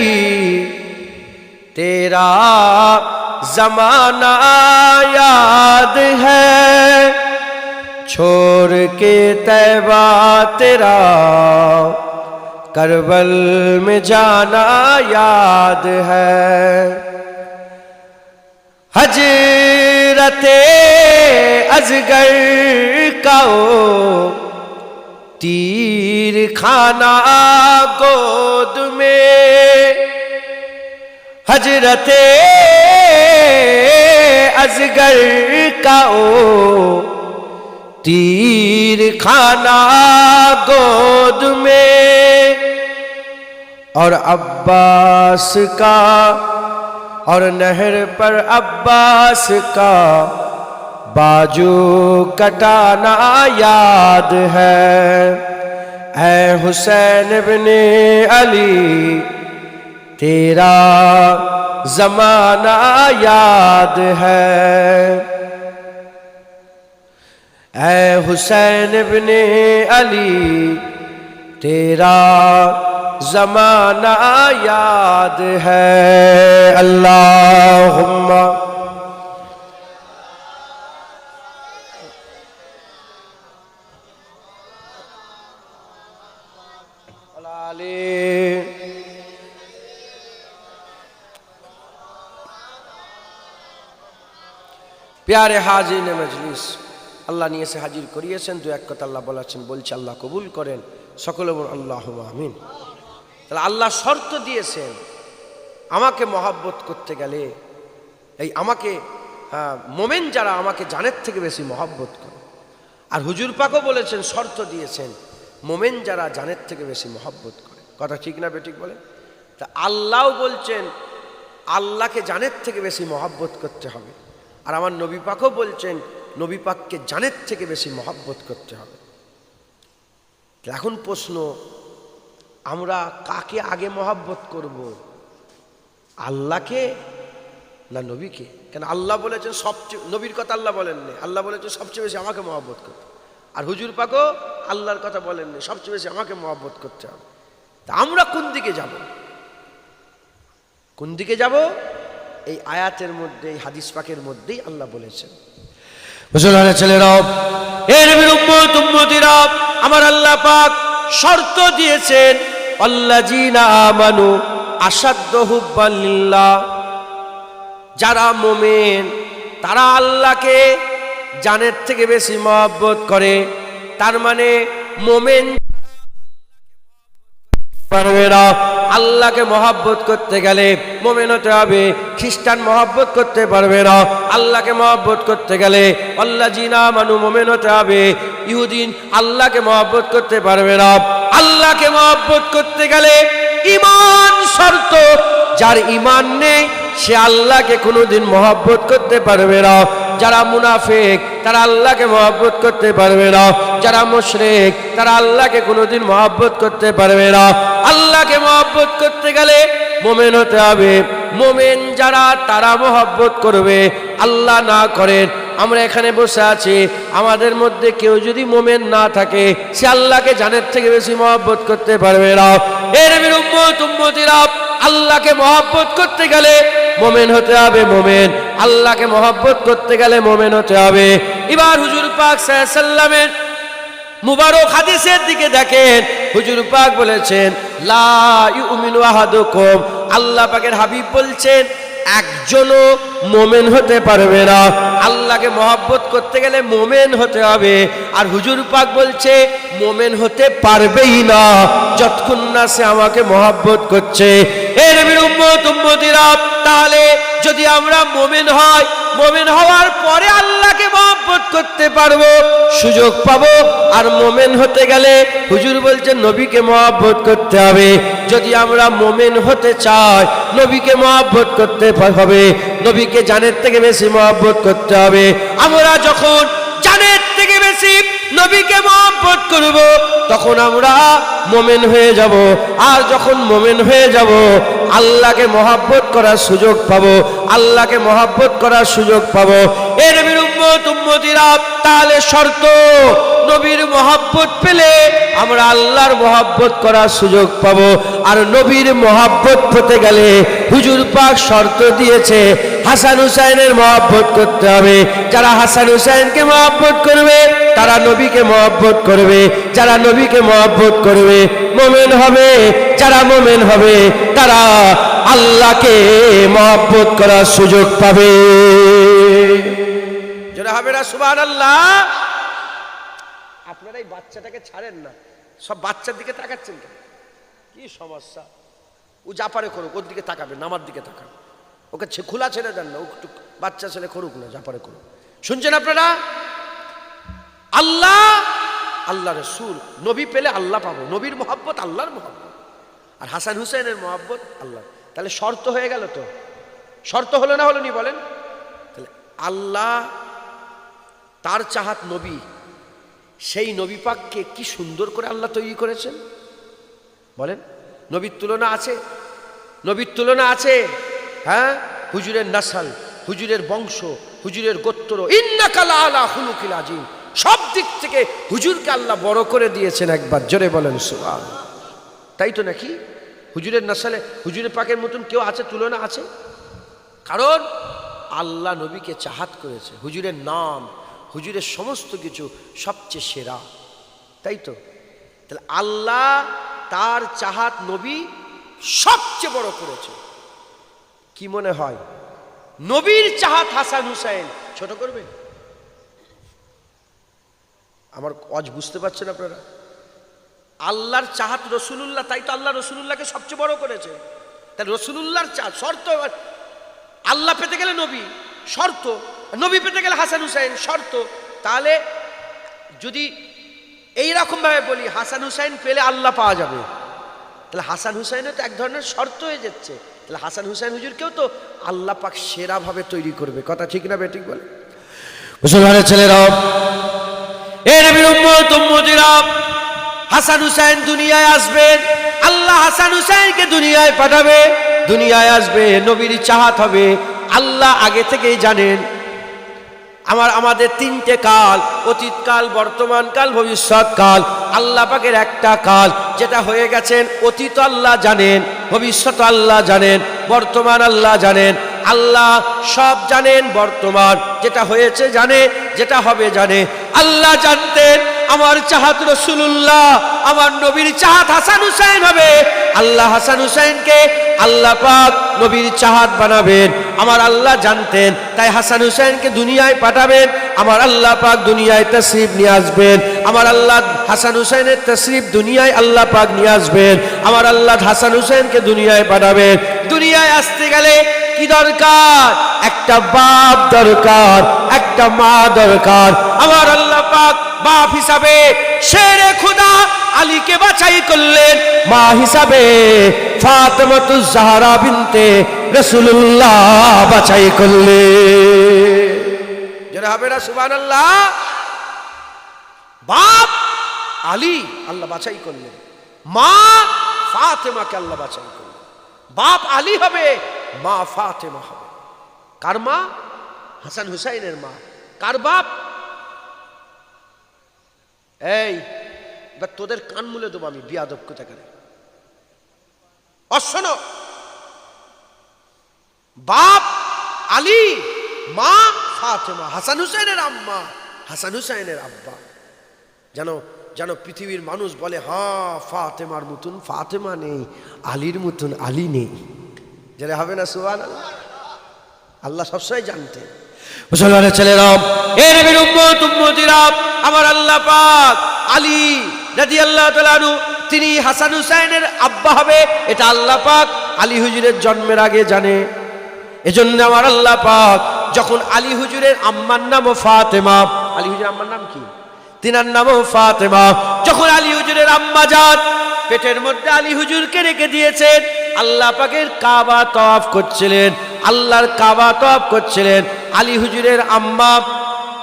तेरा जमाना याद है, छोड़ के तैबा तेरा करबल में जाना याद है। हजरते अजगर का ओ तीर खाना गोद में, हजरते अजगर का ओ तीर खाना गोद में, और अब्बास का और नहर पर अब्बास का बाजू कटाना याद है। ऐ हुसैन इब्ने अली तेरा जमाना याद है, ऐ हुसैन इब्ने अली तेरा जमाना याद है। अल्लाहुम्मा प्यारे हाजिर मजलिस, আল্লাহ নিয়ে এসে হাজির করিয়েছেন। দু এক কথা আল্লাহ বলেছেন, বলছি আল্লাহ কবুল করেন, সকলে বলুন আল্লাহুম্মা আমিন। তাহলে আল্লাহ শর্ত দিয়েছেন, আমাকে মহব্বত করতে গেলে এই আমাকে মোমেন যারা আমাকে জানের থেকে বেশি মহব্বত করে। আর হুজুর পাকও বলেছেন, শর্ত দিয়েছেন, মোমেন যারা জানের থেকে বেশি মহব্বত করে। কথা ঠিক না বেঠিক বলেন? তা আল্লাহও বলছেন আল্লাহকে জানের থেকে বেশি মহব্বত করতে হবে, আর আমার নবী পাকও বলছেন নবী পাককে জানের থেকে বেশি মহব্বত করতে হবে। এখন প্রশ্ন, আমরা কাকে আগে মহব্বত করব, আল্লাহকে না নবীকে? কেন আল্লাহ বলেছেন সবচেয়ে, নবীর কথা আল্লাহ বলেননি, আল্লাহ বলেছেন সবচেয়ে বেশি আমাকে মহব্বত করতে, আর হুজুর পাকও আল্লাহর কথা বলেননি, সবচেয়ে বেশি আমাকে মহব্বত করতে হবে। তা আমরা কোন দিকে যাব? কোন দিকে যাব? এই আয়াতের মধ্যে, এই হাদিস পাকের মধ্যেই আল্লাহ বলেছেন। মুসলমানের ছেলেরাও, এর নবীর উম্মত উম্মতিরা, আমার আল্লাহ পাক শর্ত দিয়েছেন, আল্লাযীনা আমানু আশাদ্দু হুব্বান লিল্লাহ, যারা মুমিন তারা আল্লাহকে জানের থেকে বেশি মহব্বত করে। তার মানে মুমিন পারবে না। আল্লাহকে মহব্বত করতে গেলে মুমিন হতে হবে। খ্রিস্টান মহব্বত করতে পারবে না। আল্লাহকে মহব্বত করতে গেলে আল্লাযীনা আমানু মুমিন হতে হবে। ইহুদিন আল্লাহকে মহব্বত করতে পারবে না। আল্লাহকে মহব্বত করতে গেলে ঈমান শর্ত। যার ঈমান নেই সে আল্লাহকে কোনোদিন মহব্বত করতে পারবে না। যারা মুনাফিক তারা আল্লাহকে মহব্বত করতে পারবে না। যারা মুশরিক তারা আল্লাহকে কোনোদিন মহব্বত করতে পারবে না। আল্লাহকে মহব্বত করতে গেলে মুমিন হতে হবে। মুমিন যারা তারা মহব্বত করবে। আল্লাহ না করেন, আমরা এখানে বসে আছি, আমাদের মধ্যে কেউ যদি মুমিন না থাকে সে আল্লাহকে জানের থেকে বেশি মহব্বত করতে পারবে না। এর নবীর উম্মত উম্মতিরা আল্লাহকে মহব্বত করতে গেলে মুমিন হতে হবে। মুমিন আল্লাহকে মহব্বত করতে গেলে মুমিন হতে হবে। এবার হুজুর পাক সাল্লাল্লাহু আলাইহি ওয়াসাল্লামের মুবারক হাদিসের দিকে দেখেন। হুজুর পাক বলেছেন লা ইউমিনু আহাদুকুম, আল্লাহ পাকের হাবিব বলছেন একজনও মুমিন হতে পারবে না। আল্লাহকে মহব্বত করতে গেলে মুমিন হতে হবে। আর হুজুর পাক বলছে মুমিন হতে পারবেই না যতক্ষণ না সে আমাকে মহব্বত করছে। এ নবীর উম্মত উম্মতিরা, তাহলে যদি আমরা মুমিন হই, মুমিন হওয়ার পরে আল্লাহকে মহব্বত করতে পারবো, সুযোগ পাবো। আর মুমিন হতে গেলে হুজুর বলছেন নবীকে মহব্বত করতে হবে। যদি আমরা মুমিন হতে চাই নবীকে মহব্বত করতে হবে। নবীকে জানের থেকে বেশি মহব্বত করতে হবে। আমরা যখন জানের থেকে বেশি নবীকে মহব্বত করব তখন আমরা মুমিন হয়ে যাব। আর যখন মুমিন হয়ে যাব আল্লাহকে মহব্বত করার সুযোগ পাবো। আল্লাহকে মহব্বত করার সুযোগ পাবো। এ নবীর উম্মত উম্মতিরা, তাহলে শর্ত নবীর মহব্বত পেলে আমরা আল্লাহর মহব্বত করার সুযোগ পাবো। আর নবীর মহব্বত পেতে গেলে হুজুর পাক শর্ত দিয়েছে হাসান হুসাইনের মহব্বত করতে হবে। যারা হাসান হুসাইনকে মহব্বত করবে তারা নবীকে মহব্বত করবে। যারা নবীকে মহব্বত করবে মুমিন হবে। যারা মুমিন হবে তারা আল্লাহকে মহব্বত করার সুযোগ পাবে। যারা হবে না সুবহানাল্লাহ। আপনারা এই বাচ্চাটাকে ছাড়েন না, সব বাচ্চার দিকে তাকাচ্ছেন কেন? কি সমস্যা? ও যা পারে করুক, ওর দিকে তাকাবেন না, আমার দিকে তাকান। ওকে খোলা ছেড়ে দেন না, ও বাচ্চা ছেলে করুক না, যা পারে করুক। শুনছেন আপনারা? আল্লাহ, আল্লাহ রসুল, নবী পেলে আল্লাহ পাবো। নবীর মহব্বত আল্লাহর মহব্বত, আর হাসান হুসাইনের মহব্বত আল্লাহ। তাহলে শর্ত হয়ে গেল তো? শর্ত হলো না হলো নি বলেন? তাহলে আল্লাহ তার চাহাত নবী, সেই নবী পাককে কি সুন্দর করে আল্লাহ তৈরি করেছেন বলেন। নবীর তুলনা আছে? নবীর তুলনা আছে? হ্যাঁ, হুজুরের নাসাল, হুজুরের বংশ, হুজুরের গোত্র, ইন্নাকা লাআলা খুলুকিল আযীম, সব দিক থেকে হুজুরকে আল্লাহ বড় করে দিয়েছেন। একবার জোরে বলেন সুবহানাল্লাহ। তাই তো নাকি? হুজুরের নাসালে হুজুরের পাকের মতন কেউ আছে? তুলনা আছে? কারণ আল্লাহ নবীকে চাহাত করেছে। হুজুরের নাম, হুজুরের সমস্ত কিছু সবচেয়ে সেরা। তাই তো? তাহলে আল্লাহ তার চাহাত নবী সবচেয়ে বড় করেছে। কি মনে হয় নবীর চাহাত হাসান হুসাইন ছোট করবে? আমার আজ বুঝতে পারছেন আপনারা? আল্লাহর চাহাত রসুলুল্লাহ, তাই তো আল্লাহ রসুলুল্লাহকে সবচেয়ে বড় করেছে। তাই রসুলুল্লাহর শর্ত, আল্লাহ পেতে গেলে নবী শর্ত, নবী পেতে গেলে হাসান হুসাইন শর্ত। তাহলে যদি এইরকম ভাবে বলি হাসান হুসাইন পেলে আল্লাহ পাওয়া যাবে, তাহলে হাসান হুসাইনের তো এক ধরনের শর্ত হয়ে যাচ্ছে। তাহলে হাসান হুসাইন হুজুরকেও তো আল্লাহ পাক সেরা ভাবে তৈরি করবে। কথা ঠিক না বেঠিক বলে? মুসলমানের ছেলেরা, এ নবীর উম্মত উম্মতিরা, হাসান হুসাইন দুনিয়ায় আসবেন। আল্লাহ হাসান হুসাইনকে দুনিয়ায় পাঠাবে, দুনিয়ায় আসবে, নবীর চাহাত হবে। আল্লাহ আগে থেকেই জানেন আমাদের তিনটে কাল, অতীতকাল, বর্তমানকাল, ভবিষ্যৎকাল। আল্লাহ পাকের একটা কাল যেটা হয়ে গেছেন, অতীত আল্লাহ জানেন, ভবিষ্যৎ আল্লাহ জানেন, বর্তমান আল্লাহ জানেন। আল্লাহ সব জানেন। বর্তমান যেটা হয়েছে জানে, যেটা হবে জানে। আল্লাহ জানতেন আমার চাহাত রাসূলুল্লাহ, আমার নবীর চাহাত হাসান হুসাইন হবে। আল্লাহ হাসান হুসাইনকে আল্লাহ পাক নবীর চাহাত বানাবেন, আমার আল্লাহ জানতেন। তাই হাসান হুসাইনকে দুনিয়ায় পাঠাবেন, আমার আল্লাহ পাক দুনিয়ায় তাশরীফ নিয়ে আসবেন। আমার আল্লাহ হাসান হুসাইনের তাশরীফ দুনিয়ায় আল্লাহ পাক নিয়ে আসবেন, আমার আল্লাহ হাসান হুসাইনকে দুনিয়ায় পাঠাবেন। দুনিয়ায় আসতে গেলে কি দরকার? একটা বাপ দরকার, একটা মা দরকার। আমার আল্লাহ পাক বাপ হিসাবে শেরে খুদা আলীকে বাছাই করলেন, মা হিসাবে ফাতেমাতুজ জাহরা বিনতে রাসূলুল্লাহ বাছাই করলেন। যারা হবে না সুবহানাল্লাহ। বাপ আলী আল্লাহ বাছাই করলেন, মা ফাতেমাকে আল্লাহ বাছাই করলেন। বাপ আলী হবে, মা ফাতেমা হবে। কার মা? হাসান হুসাইনের মা। কার বাপ? এই এবার তোদের কান মুলে দেবো আমি, বিয়াদব কোথাকারে। শোনো, বাপ আলী, মা ফাতেমা, হাসান হুসাইনের আম্মা, হাসান হুসাইনের আব্বা। জানো জানো পৃথিবীর মানুষ বলে হ্যাঁ ফাতেমার মতন ফাতেমা নেই, আলীর মতন আলী নেই। যারা হবে না সুবহানাল্লাহ। আল্লাহ সবসময় জানতেন। মুসলমানের ছেলেরা, এ নবীর উম্মত উম্মতিরা, আমার আল্লাহ পাক আলী রাদিয়াল্লাহু তাআলা আনহু তিনি হাসান হুসাইনের আব্বা হবে, এটা আল্লাহ পাক আলী হুজুরের জন্মের আগে জানে। এজন্য আমার আল্লাহ পাক যখন আলী হুজুরের আম্মার নাম ফাতেমা, আলী হুজুরের আম্মার নাম কি? তিনার নামও ফাতেমা। যখন আলী হুজুরের আম্মা জান পেটের মধ্যে আলী হুজুরকে রেখে দিয়েছেন, আল্লাহ পাকের কাবা তওয়াফ করছিলেন, আল্লাহর কাবা তওয়াফ করছিলেন। আলী হুজুরের আম্মা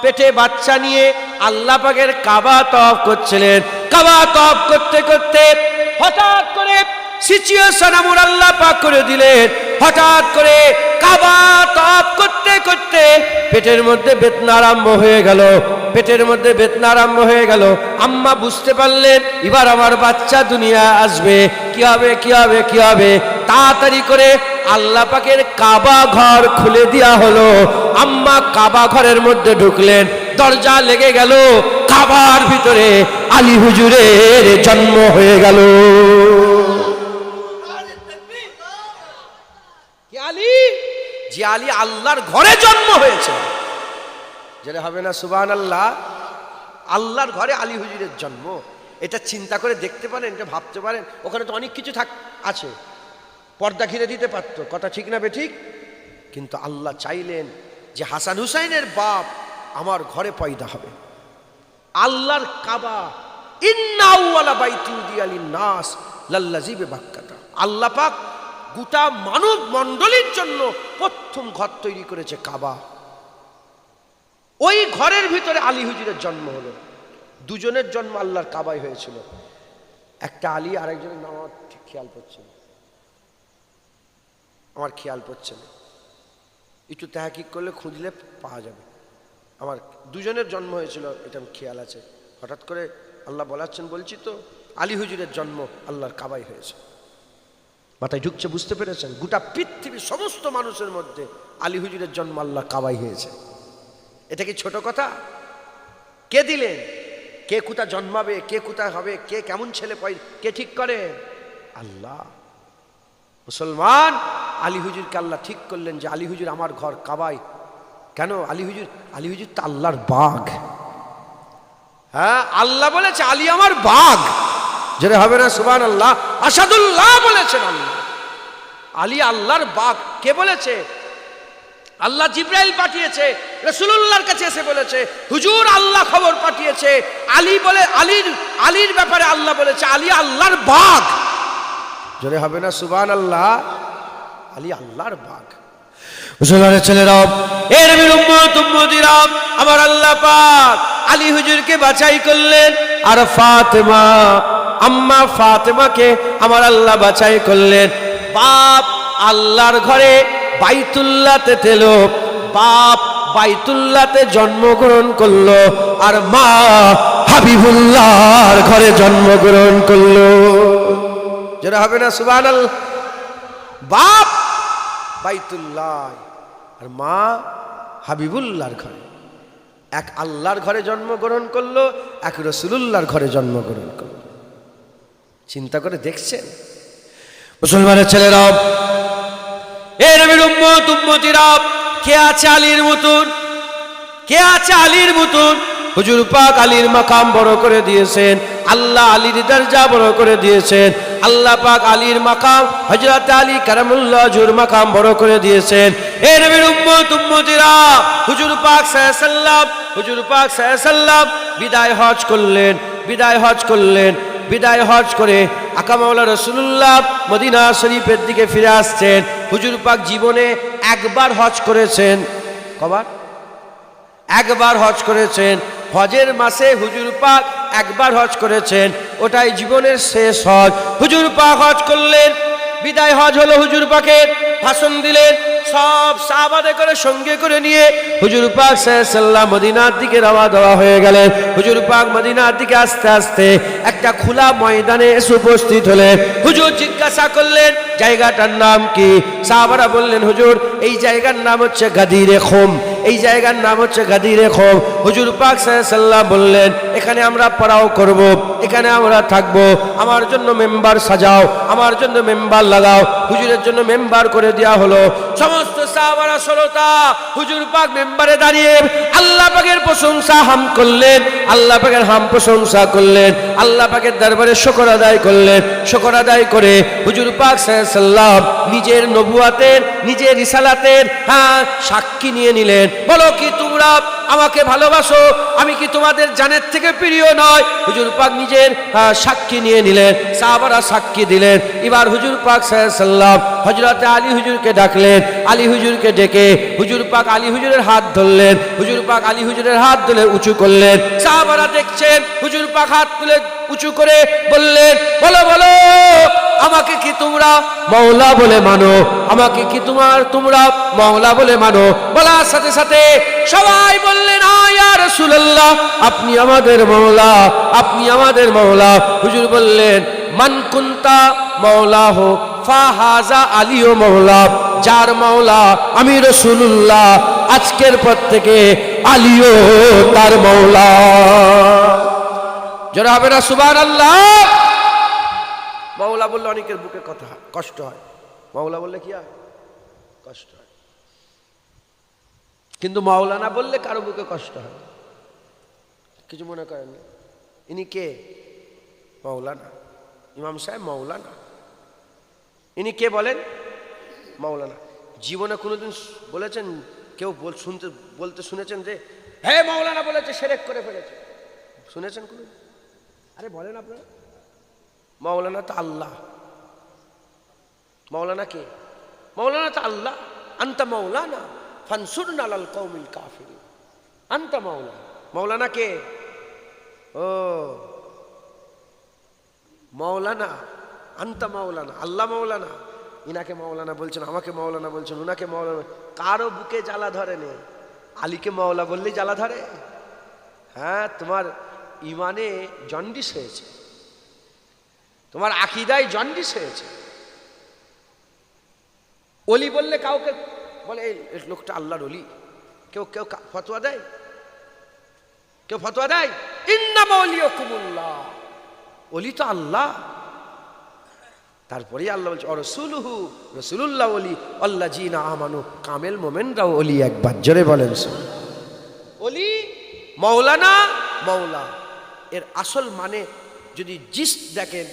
পেটে বাচ্চা নিয়ে আল্লাহ পাকের কাবা তওয়াফ করছিলেন। কাবা তওয়াফ করতে করতে হঠাৎ করে সিচুয়েশন আমার আল্লাহ পাক করে দিলেন। হঠাৎ করে কাবা তওয়াফ করতে করতে পেটের মধ্যে বেদনা আরম্ভ হয়ে গেল, পেটের মধ্যে বেদনা আরম্ভ হয়ে গেল। আম্মা বুঝতে পারলেন এবার আমার বাচ্চা দুনিয়া আসবে, কি হবে কি হবে কি হবে। তাড়াতাড়ি করে আল্লাহ পাকের কাবা ঘর খুলে দেওয়া হলো। আম্মা কাবা ঘরের মধ্যে ঢুকলেন, দরজা লেগে গেল, কাবার ভিতরে আলী হুজুরের জন্ম হয়ে গেল। আলী, যে আলী আল্লাহর ঘরে জন্ম হয়েছে, যেটা হবে না সুবহানাল্লাহ। আল্লাহর ঘরে আলী হুজুরের জন্ম, এটা চিন্তা করে দেখতে পারেন, এটা ভাবতে পারেন। ওখানে তো অনেক কিছু আছে, পর্দা ঘিরে দিতে পারত, কথা ঠিক না বেঠিক? কিন্তু আল্লাহ চাইলেন যে হাসান হুসাইনের বাপ আমার ঘরে পয়দা হবে। আল্লাহর কাবা, ইন্না আউওয়ালা বাইতুল দিয়ালিন নাস লাল্লাযী বিবাক্কাতা, আল্লাহ পাক গোটা মানব মণ্ডলীর জন্য প্রথম ঘর তৈরি করেছে কাবা। ওই ঘরের ভিতরে আলী হুজুরের জন্ম হলো। দুজনের জন্ম আল্লাহর কাবায় হয়েছিল। একটা আলী, আরেকজনের নাম আমার ঠিক খেয়াল পড়ছে না, আমার খেয়াল পড়ছে না, একটু তাহকিক করলে খুঁজলে পাওয়া যাবে। আমার দুজনের জন্ম হয়েছিল এটা খেয়াল আছে। হঠাৎ করে আল্লাহ বলাচ্ছেন বলছি তো, আলী হুজুরের জন্ম আল্লাহর কাবায় হয়েছে। মাথায় ঢুকছে, বুঝতে পেরেছেন? গোটা পৃথিবীর সমস্ত মানুষের মধ্যে আলী হুজুরের জন্ম আল্লাহ কাবায় হয়েছে। এটা কি ছোট কথা? কে দিলেন? কে কোথা জন্মাবে, কে কোথায় হবে, কে কেমন ছেলে পাই, কে ঠিক করে? আল্লাহ। মুসলমান, আলী হুজুরকে আল্লাহ ঠিক করলেন যে আলী হুজুর আমার ঘর কাবায়। কেন? আলী হুজুর তো আল্লাহর বাগ। হ্যাঁ, আল্লাহ বলেছে আলী আমার বাগ, যেটা হবে না সুবহানাল্লাহ। আসাদুল্লাহ বলেছেন আল্লাহ, আলী আল্লাহর বাগ। কে বলেছে? আল্লাহ জিবরাইল পাঠিয়েছে, রাসূলুল্লাহর কাছে এসে বলেছে হুজুর আল্লাহ খবর পাঠিয়েছে, আলী বলে আলীর ব্যাপারে আল্লাহ বলেছে আলী আল্লাহর বাগ, জোরে হবে না সুবহানাল্লাহ। আলী আল্লাহর বাগ। মুসলমানের ছেলেরা, এর নবীর উম্মত উম্মতিরা, আমার আল্লাহ পাক আলী হুজুরকে বাছাই করলেন, আর ফাতেমা আম্মা ফাতেমাকে আমার আল্লাহ বাছাই করলেন। বাপ আল্লাহর ঘরে বাইতুল্লাহতে তেলো, বাপ বাইতুল্লাহতে জন্মগ্রহণ করলো, আর মা হাবিবুল্লাহর ঘরে জন্মগ্রহণ করলো। যেটা হবে না সুবহানাল্লাহ। বাপ বাইতুল্লাহ আর মা হাবিবুল্লাহর ঘরে। এক আল্লাহর ঘরে জন্মগ্রহণ করলো, এক রাসূলুল্লাহর ঘরে জন্মগ্রহণ করলো। চিন্তা করে দেখছেন মুসলমানের ছেলেরা, এ নবীর উম্মত উম্মতিরা, কে আছে আলীর মতন? কে আছে আলীর মতন? হুজুর পাক আলীর মাকাম বড় করে দিয়েছেন, আল্লাহ আলীর দরজা বড় করে দিয়েছেন, আল্লাহ পাক আলীর মাকাম হযরত আলী কারামুল্লাহ হুজুর মাকাম বড় করে দিয়েছেন। এ নবীর উম্মত উম্মতিরা, হুজুর পাক সাল্লাল্লাহু আলাইহি ওয়াসাল্লাম, হুজুর পাক সাল্লাল্লাহু আলাইহি ওয়াসাল্লাম বিদায় হজ করলেন, বিদায় হজ করলেন। বিদায় হজ করে আকা মাওলা রাসূলুল্লাহ মদিনা শরীফের দিকে ফিরে আসছেন। হুজুর পাক জীবনে একবার হজ করেছেন। কবার? একবার হজ করেছেন। হজের মাসে হুজুর পাক একবার হজ করেছেন, ওটাই জীবনের শেষ হজ। হুজুর পাক হজ করলেন, বিদায় হজ হলো হুজুর পাকের, ভাষণ দিলেন, সব সাহাবাদের করে সঙ্গে করে নিয়ে হুজুর পাক সাল্লাল্লাহু আলাইহি ওয়াসাল্লাম মদিনার দিকে রওনা হয়ে গেলেন। হুজুর পাক মদিনার দিকে আস্তে আস্তে একটা খোলা ময়দানে এসে উপস্থিত হলেন। হুজুর জিজ্ঞাসা করলেন জায়গাটার নাম কি? সাহাবারা বললেন হুজুর এই জায়গার নাম হচ্ছে গাদিরে খুম, এই জায়গার নাম হচ্ছে গাদিরে খুম। হুজুর পাক সাল্লাল্লাহু আলাইহি ওয়াসাল্লাম বললেন এখানে আমরা পড়াও করব, এখানে আমরা থাকব, আমার জন্য মেম্বার সাজাও, আমার জন্য মেম্বার লাগাও। হুজুরের জন্য মেম্বার করে দেওয়া হলো। সমস্ত সাহাবারা শ্রোতা হুজুর পাক মেম্বারে দাঁড়িয়ে আল্লাহ পাকের প্রশংসা হাম করলেন, আল্লাহ পাকের হাম প্রশংসা করলেন, আল্লাহ পাকের দরবারে শুকর আদায় করলেন। শুকর আদায় করে হুজুর পাক সাল্লাল্লাহু আলাইহি ওয়াসাল্লাম নিজের নবুয়াতের, নিজের রিসালাতের সাক্ষী নিয়ে নিলেন। বলো কি তোমরা আমাকে ভালোবাসো? আমি কি তোমাদের জানের থেকে প্রিয় নয়? হুজুর পাক নিজের সাক্ষী নিয়ে নিলেন, সাহাবারা সাক্ষী দিলেন। এবার হুজুর পাক সাল্লাল্লাহু আলাইহি ওয়াসাল্লাম হযরত আলী হুজুরকে ডাকলেন। আলী হুজুরকে ডেকে হুজুর পাক আলী হুজুরের হাত ধরলেন। হুজুর পাক আলী হুজুরের হাত ধরে উঁচু করলেন। সাহাবারা দেখছেন হুজুর পাক হাত তুলে উঁচু করে বললেন বলো বলো আমাকে কি তোমরা মাওলা বলে মানো? আমাকে কি তোমরা মাওলা বলে মানো? বলার সাথে সাথে সবাই বললেন ইয়া রাসূলুল্লাহ আপনি আমাদের মাওলা, আপনি আমাদের মাওলা। হুজুর বললেন মান কুনতা মাওলাহ ফাহাজা আলীও মাওলা, যার মাওলা আমি রাসূলুল্লাহ আজকের পর থেকে আলীও তার মাওলা। যারা হবে না সুবহানাল্লাহ। মাওলা বললে অনেকের বুকে কথা কষ্ট হয়, মাওলা বললে কি হয়? কষ্ট হয়। কিন্তু মাওলানা বললে কারো বুকে কষ্ট হয়। কিছু মনে করেন ইনি কে? মাওলানা ইমাম সাহেব মাওলানা। ইনি কে বলেন? মাওলানা। জীবনে কোনোদিন বলেছেন কেউ বলতে শুনেছেন যে হে মাওলানা বলেছে শিরক করে ফেলেছে? শুনেছেন কোন? আরে বলেন আপনারা। মাওলানা তো আল্লাহ। মাওলানা কে? মাওলানা তো আল্লাহ। আনতা মাওলানা ফানসুরনা আলাল কওমিল কাফিরিন। আনতা মাওলানা। মাওলানা কে? ও মাওলানা, আনতা মাওলানা, আল্লাহ মাওলানা। ইনাকে মাওলানা বলছেন, আমাকে মাওলানা বলছেন, উনাকে মাওলানা। কারো বুকে জ্বালা ধরে নেই। আলীকে মাওলা বললেই জ্বালা ধরে? হ্যাঁ, তোমার ইমানে জন্ডিস হয়েছে, তোমার আকীদায় জন্ডিস হয়েছে। ওলি বললে কাউকে বলে এই লোকটা আল্লাহর ওলি, কেউ কেউ ফতোয়া দেয়? কেউ ফতোয়া দেয়? ইন্নামা ওলিয়াকুমুল্লাহ, ওলি তো আল্লাহ। তারপরেই আল্লাহ বলছে রাসূলুহু, রাসূলুল্লাহ ওলি, আল্লাযীনা আমানু, কামেল মোমেনরাও ওলি। একবার জোরে বলেন ওলি। মাওলানা মাওলা এর আসল মানে যদি জিস দেখেন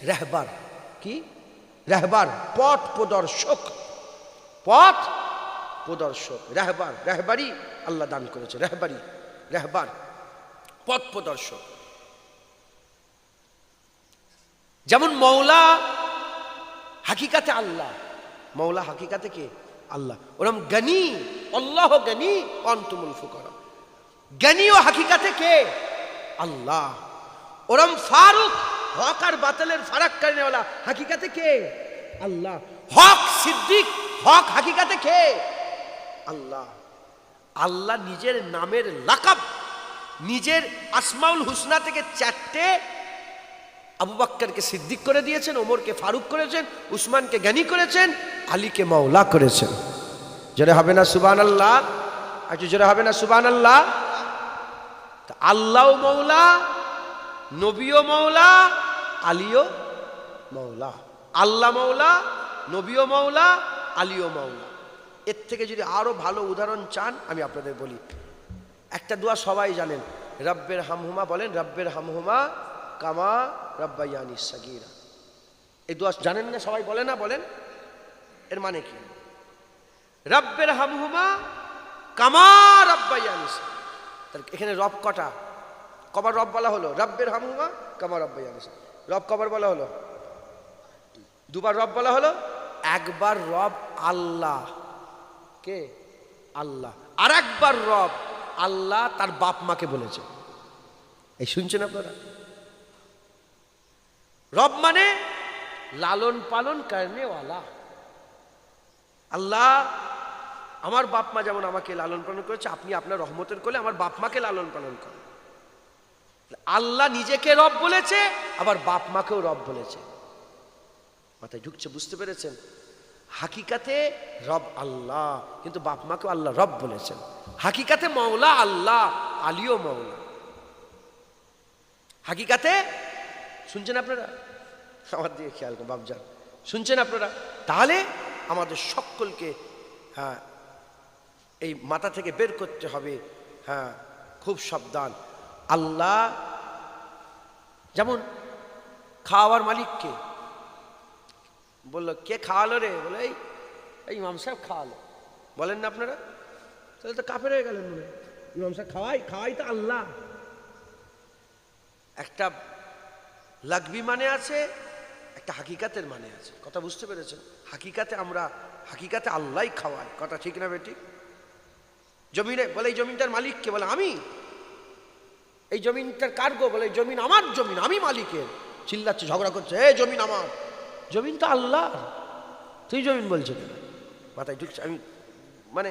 রাহবার। কি রাহবার? পথ প্রদর্শক, পথ প্রদর্শক। রাহবার, রাহবারি আল্লাহ দান করেছে। রাহবারি, রাহবার পথ প্রদর্শক। যেমন মৌলা হাকিকাতে আল্লাহ, মৌলা হাকিকাতে কে? আল্লাহ। ওরম গনি, আল্লাহ গনি আনতুমুল ফুকারা। গনি ও হাকিকাতে কে? আল্লাহ। ওরম ফারুক, হক আর বাতিলের ফারাক করনে वाला হাকিকাতে কে? আল্লাহ। হক সিদ্দিক, হক হাকিকাতে কে? আল্লাহ। আল্লাহ নিজের নামের লাকাব, নিজের আসমাউল হুসনা থেকে 4টে আবু বকরকে সিদ্দিক করে দিয়েছেন, ওমরকে ফারুক করেছেন, উসমানকে গনি করেছেন, আলীকে মাওলা করেছেন। জোরে হবে না সুবহানাল্লাহ? আচ্ছা জোরে হবে না সুবহানাল্লাহ? আল্লাহ মৌলা, নবীও মৌলা, আলীও মৌলা। আল্লাহ মৌলা, নবীও মৌলা, আলীও মৌলা। এর থেকে যদি আরো ভালো উদাহরণ চান আমি আপনাদের বলি। একটা দোয়া সবাই জানেন, রব্বের হামহুমা বলেন, রব্বের হামহুমা কামা রব্বায়ানি সাগীরা। এই দোয়া জানেন না সবাই? বলে না, বলেন। এর মানে কি? রব্বের হামহুমা কামা রব্বায়ানি সাগীরা। তাহলে এখানে রব কটা, কবার রব বলা হলো? রব্বের হামহুমা কামা রব্বায়ানি সাগীরা। রব কবার বলা হলো? দুবার রব বলা হলো। একবার রব আল্লাহ, কে? আল্লাহ। আর একবার রব আল্লাহ তার বাপ মাকে বলেছে। এই শুনছেন আপনারা? রব মানে লালন পালন করনেওয়ালা। আল্লাহ আমার বাপ মা যেমন আমাকে লালন পালন করেছে, আপনি আপনার রহমতের কোলে আমার বাপ মাকে লালন পালন করেন। আল্লাহ নিজেকে রব বলেছে, আবার বাপ মাকেও রব বলেছে। মাথায় ঢুকছে? বুঝতে পেরেছেন? হাকিকাতে রব আল্লাহ, কিন্তু বাপ মাকেও আল্লাহ রব বলেছেন। হাকিকাতে মৌলা আল্লাহ, আলীও মৌলা। হাকিকাতে শুনছেন আপনারা? আমার দিকে খেয়াল করুন বাপজান, শুনছেন আপনারা? তাহলে আমাদের সকলকে হ্যাঁ এই মাথা থেকে বের করতে হবে, হ্যাঁ খুব সাবধান। আল্লাহ যেমন খাওয়ার মালিককে বললো, কে খাওয়ালো রে? বলে এই ইমাম সাহেব খাওয়ালো। বলেন না আপনারা? তাহলে তো কাফের হয়ে গেলেন মনে। ইমাম সাহেব খাওয়াই তো আল্লাহ। একটা লাগবি মানে আছে, একটা হাকিকাতের মানে আছে। কথা বুঝতে পেরেছেন? হাকিকাতে আমরা হাকিকাতে আল্লাহই খাওয়াই। কথা ঠিক না বেটি? জমিনে বলে এই জমিনটার মালিক কে? বলে আমি। এই জমিনটার কার গো? বলে এই জমিন আমার জমিন, আমি মালিকের। চিল্লাচ্ছে, ঝগড়া করছে, এই জমিন আমার। জমিন তো আল্লাহ, তুই জমিন বলছো কেন? মাথায় ঢুকছে? আমি মানে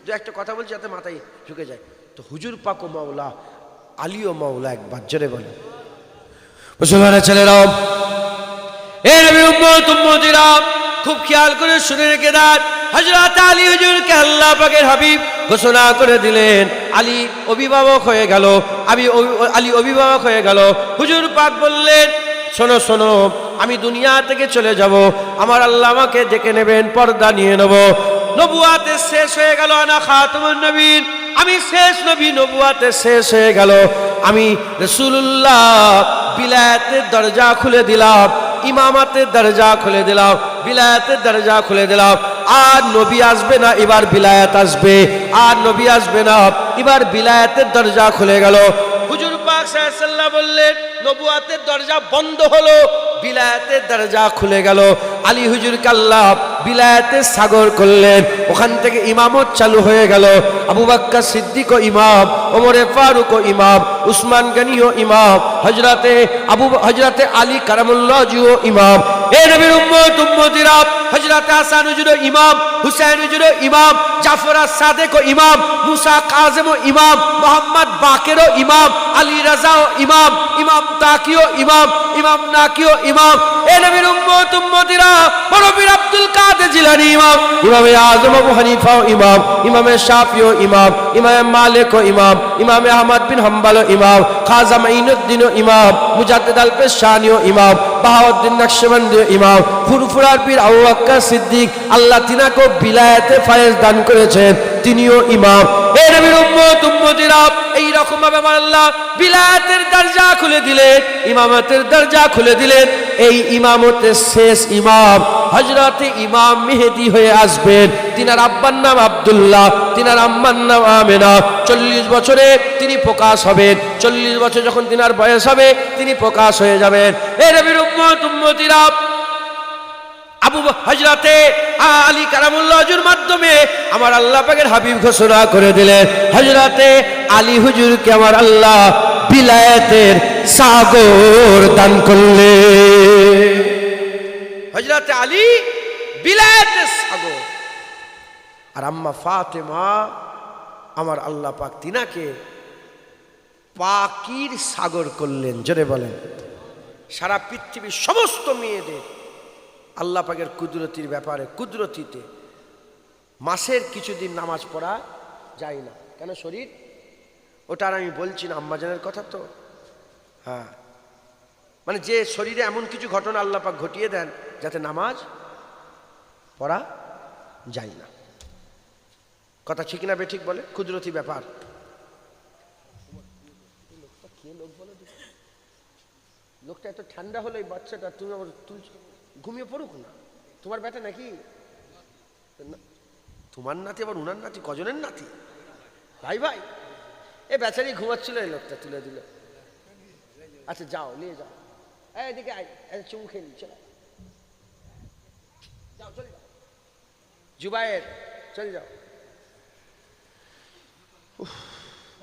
যে একটা কথা বলছি যাতে মাথায় ঢুকে যায়। তো হুজুর পাক ও মাওলা, আলীও মাওলা। একবার জোরে বলে মুসলমানের ছেলেরাও, এ নবীর উম্মত উম্মতিরা, খুব খেয়াল করে শুনে রেখে দেন। হযরত আলী হুজুরকে আল্লাহ পাকের হাবিব ঘোষণা করে দিলেন, আলী অভিভাবক হয়ে গেল। আলী অভিভাবক হয়ে গেল। হুজুর পাক বললেন, শোনো শোনো, আমি দুনিয়া থেকে চলে যাব, আমার আল্লাহ আমাকে ডেকে নেবেন, পর্দা নিয়ে নেব। নবুয়াতে শেষ হয়ে গেল, আনা খাতামুন নবীন, আমি শেষ নবী। নবুয়াতে শেষ হয়ে গেল, আমি রাসূলুল্লাহ বিলায়াতের দরজা খুলে দিলাম, ইমামাতের দরজা খুলে দিলাম, বিলায়াতের দরজা খুলে দিলাম। আর নবী আসবে না, এবার বিলায়াত আসবে। আর নবী আসবে না, এবার বিলায়াতের দরজা খুলে গেল। হুজুর পাক সাল্লাল্লাহু আলাইহি ওয়াসাল্লাম বললেন, নবুয়াতের দরজা বন্ধ হলো, বিলায়াতের দরজা খুলে গেল। আলী হুজুরকে আল্লাহ বিলায়াতের সাগর করলেন। ওখান থেকে ইমামত চালু হয়ে গেল। আবু বকর সিদ্দিক ও ইমাম, ওমর ফারুক ও ইমাম, উসমান গনি ও ইমাম, হযরতে আলী কারামুল্লাহ জি ও ইমাম। এ নবীর উম্মত উম্মতিরা, হযরত হাসান হুজুর ও ইমাম, হুসাইন হুজুর ও ইমাম, জাফর সাদেক ও ইমাম, মুসা কাযিম ও ইমাম, মোহাম্মদ বাকের ও ইমাম, আলী রাজা ও ইমাম, ইমাম তাকি ও ইমাম, ইমাম নাকি ও ইমাম। এ নবীর উম্মত উম্মতিরা, বড় পীর আব্দুল কাদের জিলানী ইমাম, ইমামে আযম আবু হানিফা ও ইমাম, ইমামে শাফি ও ইমাম, ইমামে মালিক ও ইমাম, ইমামে আহমদ বিন হাম্বল ও ইমাম, খাজা মাইনুদ্দিন ও ইমাম, মুজাদ্দিদ আল পেশানি ও ইমাম, বাহাউদ্দিন নকশবন্দি ও ইমাম, ফুরফুরার পীর আবু বকর সিদ্দিক, আল্লাহ তিনাকে বিলায়াতে ফায়েজ দান করেছেন, তিনিও ইমাম। এ নবীর উম্মত উম্মতিরা, এই রকম ভাবে আল্লাহ বিলায়াতের দরজা খুলে দিলেন, ইমামতের দরজা খুলে দিলেন। এই ইমামতের শেষ ইমাম হযরতে ইমাম মেহেদী হয়ে আসবেন। তিনার আব্বার নাম আব্দুল্লাহ, তিনার আম্মার নাম আমেনা। 40 বছরে তিনি প্রকাশ হবেন। 40 বছর যখন তিনার বয়স হবে, তিনি প্রকাশ হয়ে যাবেন। এ নবীর উম্মত উম্মতিরা, হযরতে আলী কারামুল্লাহ হুজুর মাধ্যমে আমার আল্লাহ পাকের হাবিব ঘোষণা করে দিলেন, হযরতে আলী হুজুরকে আমার আল্লাহ বিলায়াতের সাগর দান করলেন। হযরতে আলী বিলায়াতের সাগর। আর আম্মা ফাতেমা, আমার আল্লাহ পাক তিনাকে পাকির সাগর করলেন। জোরে বলেন। সারা পৃথিবীর সমস্ত মেয়েদের আল্লাহ পাকের কুদরতির ব্যাপারে, কুদরতিতে মাসের কিছুদিন নামাজ পড়া যায় না। কেন? শরীর ওটা আর আমি বলছি না, আম্মাজানের কথা তো। হ্যাঁ, মানে যে শরীরে এমন কিছু ঘটনা আল্লাহ পাক ঘটিয়ে দেন যাতে নামাজ পড়া যায় না। কথা ঠিক না বেঠিক বলে? কুদরতি ব্যাপার। লোকটা এত ঠান্ডা হলো এই বাচ্চাটা, তুমি আবার ঘুমিয়ে পড়ুক না। তোমার ব্যাটা নাকি? তোমার নাতি আবার উনার নাতি, কজনের নাতি? ভাই ভাই, এ বেচারি ঘুমাচ্ছিল, এই লোকটা তুলে দিল। আচ্ছা যাও, নিয়ে যাও, এদিকে আয়, চুমু খেয়ে নি, চলো যাও, চলে যাও জুবায়ের, চলে যাও।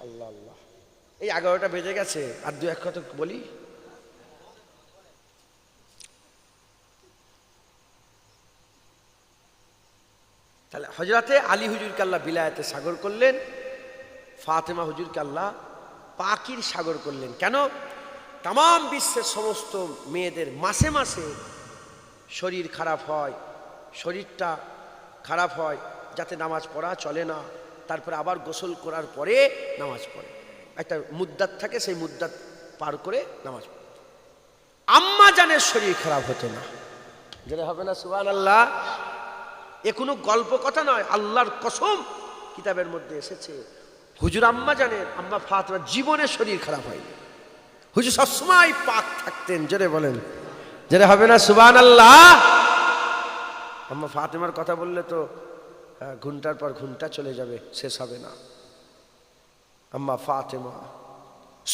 আল্লাহ আল্লাহ, এই 11টা বেজে গেছে, আর দু এক কথা বলি। তাহলে হযরতে আলী হুজুরকে আল্লাহ বিলায়াতে সাগর করলেন, ফাতেমা হুজুরকে আল্লাহ পাকির সাগর করলেন। কেন? তাম বিশ্বের সমস্ত মেয়েদের মাসে মাসে শরীর খারাপ হয়, শরীরটা খারাপ হয়, যাতে নামাজ পড়া চলে না, তারপরে আবার গোসল করার পরে নামাজ পড়ে, একটা মুদ্দাত থাকে, সেই মুদ্দাত পার করে নামাজ পড়ে। আম্মা জানের শরীর খারাপ হতো না, যেটা হবে না সুবহানাল্লাহ। এ কোনো গল্প কথা নয়, আল্লাহর কসম কিতাবের মধ্যে এসেছে। হুজুর আম্মা জানের, আম্মা ফাতেমার জীবনে শরীর খারাপ হয়নি। হুজুর সবসময় পাক থাকতেন, জোরে বলেন, যেটা হবে না সুবহানাল্লাহ। আম্মা ফাতেমার কথা বললে তো ঘন্টার পর ঘন্টা চলে যাবে, শেষ হবে না। আম্মা ফাতেমা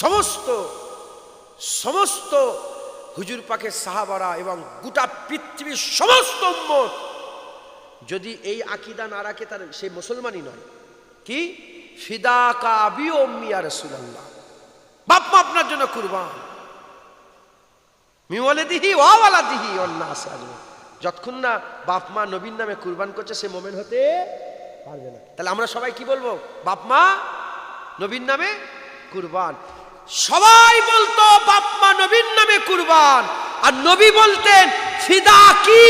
সমস্ত সমস্ত হুজুর পাকের সাহাবারা এবং গোটা পৃথিবীর সমস্ত উম্মত যদি এই আকীদা না রাখে, তার সে মুসলমানই নয়। কি? ফিদাকা আবি ও উম্মি ইয়া রাসূলুল্লাহ, বাপ মা আপনার জন্য কুরবান। মিওয়ালিদিহি ওয়া ওয়ালাদিহি ওয়ান নাস আজমাইন। যতক্ষণ না বাপ মা নবীর নামে কুরবান করছে, সে মুমিন হতে পারবে না। তাহলে আমরা সবাই কি বলবো? বাপ মা নবীর নামে কুরবান। সবাই বলতো বাপ মা নবীর নামে কুরবান, আর নবী বলতেন ফিদাকি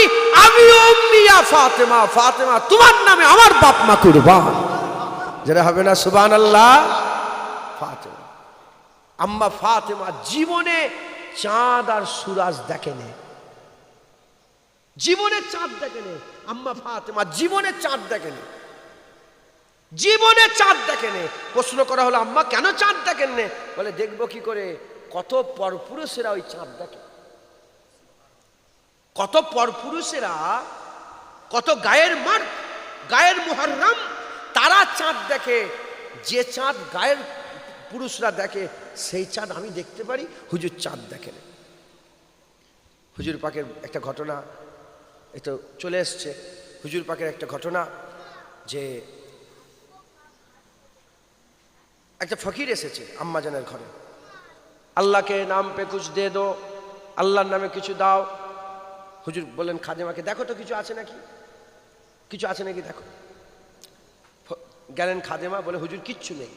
আবি উম্মি ইয়া ফাতেমা, ফাতেমা তোমার নামে আমার বাপ মা কুরবান, যেটা হবে না সুবহানাল্লাহ। ফাতেমা, আম্মা ফাতেমা জীবনে চাঁদ আর সূরজ দেখেনি, জীবনে চাঁদ দেখেনি। আম্মা ফাতেমা জীবনে চাঁদ দেখেনি, জীবনে চাঁদ দেখেনি। প্রশ্ন করা হলো, আম্মা কেন চাঁদ দেখেন? বলে দেখবো কি করে, কত পরপুরুষেরা ওই চাঁদ দেখে, কত পরপুরুষেরা, কত গায়ের মার, গায়ের মুহররম, তারা চাঁদ দেখে। যে চাঁদ গায়ের পুরুষরা দেখে, সেই চাঁদ আমি দেখতে পারি, হুজুর চাঁদ দেখেন। হুজুর পাকের একটা ঘটনা এতো চলে এসছে, হুজুর পাকের একটা ঘটনা, যে একটা ফকির এসেছে আম্মাজানের ঘরে। আল্লাহকে নাম পে কুছ দে দো, আল্লাহর নামে কিছু দাও। হুজুর বললেন খাদেমাকে, দেখো তো কিছু আছে নাকি, কিছু আছে নাকি দেখো। গেলেন খাদেমা, বলে হুজুর কিচ্ছু নেই।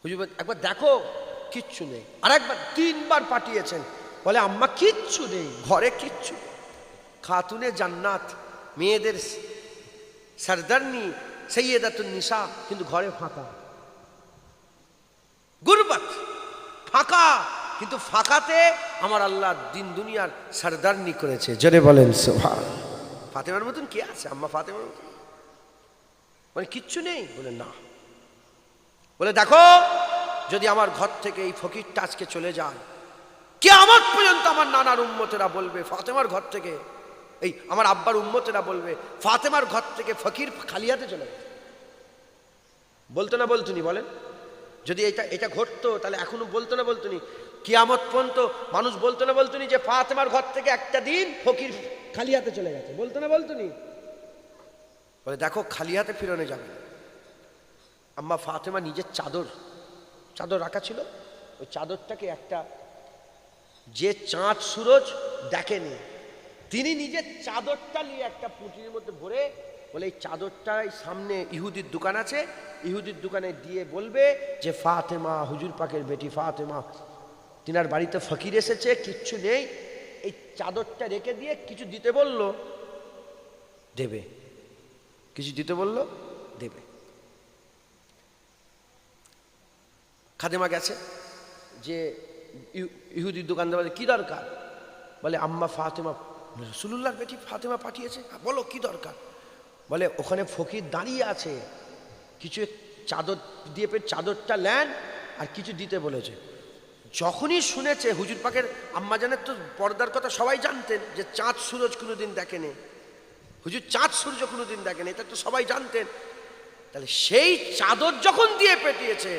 হুজুর একবার দেখো, কিচ্ছু নেই। আর একবার 3বার পাঠিয়েছেন, বলে আম্মা কিচ্ছু নেই, ঘরে কিচ্ছু নেই। খাতুনে জান্নাত, মেয়েদের সরদারনি, সাইয়্যিদাতুন নিসা, কিন্তু ঘরে ফাঁকা, গুরবাত, ফাঁকা। কিন্তু ফাঁকাতে আমার আল্লাহ দিন দুনিয়ার সরদারনি করেছে, জোরে বলেন সুবহান। ফাতেমার মতন কে আছে? আম্মা ফাতেমার মতন? মানে কিচ্ছু নেই? বলে না। বলে দেখো, যদি আমার ঘর থেকে এই ফকিরটা আজকে চলে যায়, কিয়ামত পর্যন্ত আমার নানার উম্মতেরা বলবে ফাতেমার ঘর থেকে, এই আমার আব্বার উম্মতেরা বলবে ফাতেমার ঘর থেকে ফকির খালি হাতে চলে গেছে। বলতো না বলতুনি? বলেন, যদি এটা ঘটতো তাহলে এখনো বলতো না বলতুনি? কিয়ামত পর্যন্ত মানুষ বলতো না বলতুনি যে ফাতেমার ঘর থেকে একটা দিন ফকির খালি হাতে চলে গেছে? বলতো না বলতুনি? বলে দেখো, খালি হাতে ফিরনে যাবে। আম্মা ফাতেমা নিজের চাদর রাখা ছিল, ওই চাদরটাকে একটা, যে চাঁদ সুরজ দেখেনি, তিনি নিজের চাদরটা নিয়ে একটা পুঁটির মধ্যে ভরে, বলে এই চাদরটাই সামনে ইহুদির দোকান আছে, ইহুদির দোকানে দিয়ে বলবে যে ফাতেমা, হুজুর পাকের বেটি ফাতেমা, তিনার বাড়িতে ফকির এসেছে, কিচ্ছু নেই, এই চাদরটা রেখে দিয়ে কিছু দিতে বলল, দেবে। কিছু দিতে বলল, দেবে। খাদেমা গেছে যে ইহুদির দোকানদার বলে কি দরকার, বলে আম্মা ফাতেমা রাসূলুল্লাহর বেটি ফাতেমা পাঠিয়েছে। বলো কি দরকার? বলে ওখানে ফকির দাঁড়িয়ে আছে, কিছু চাদর দিয়ে চাদরটা নেন আর কিছু দিতে বলেছে। যখনই শুনেছে, হুজুর পাকের আম্মা জানের তো পর্দার কথা সবাই জানতেন যে চাঁদ সূরজ কোনোদিন দেখেনি, হুজুর চাঁদ সূর্য কোনোদিন দেখেনি, এটা তো সবাই জানতেন। তাহলে সেই চাদর যখন দিয়ে পেটিয়েছে,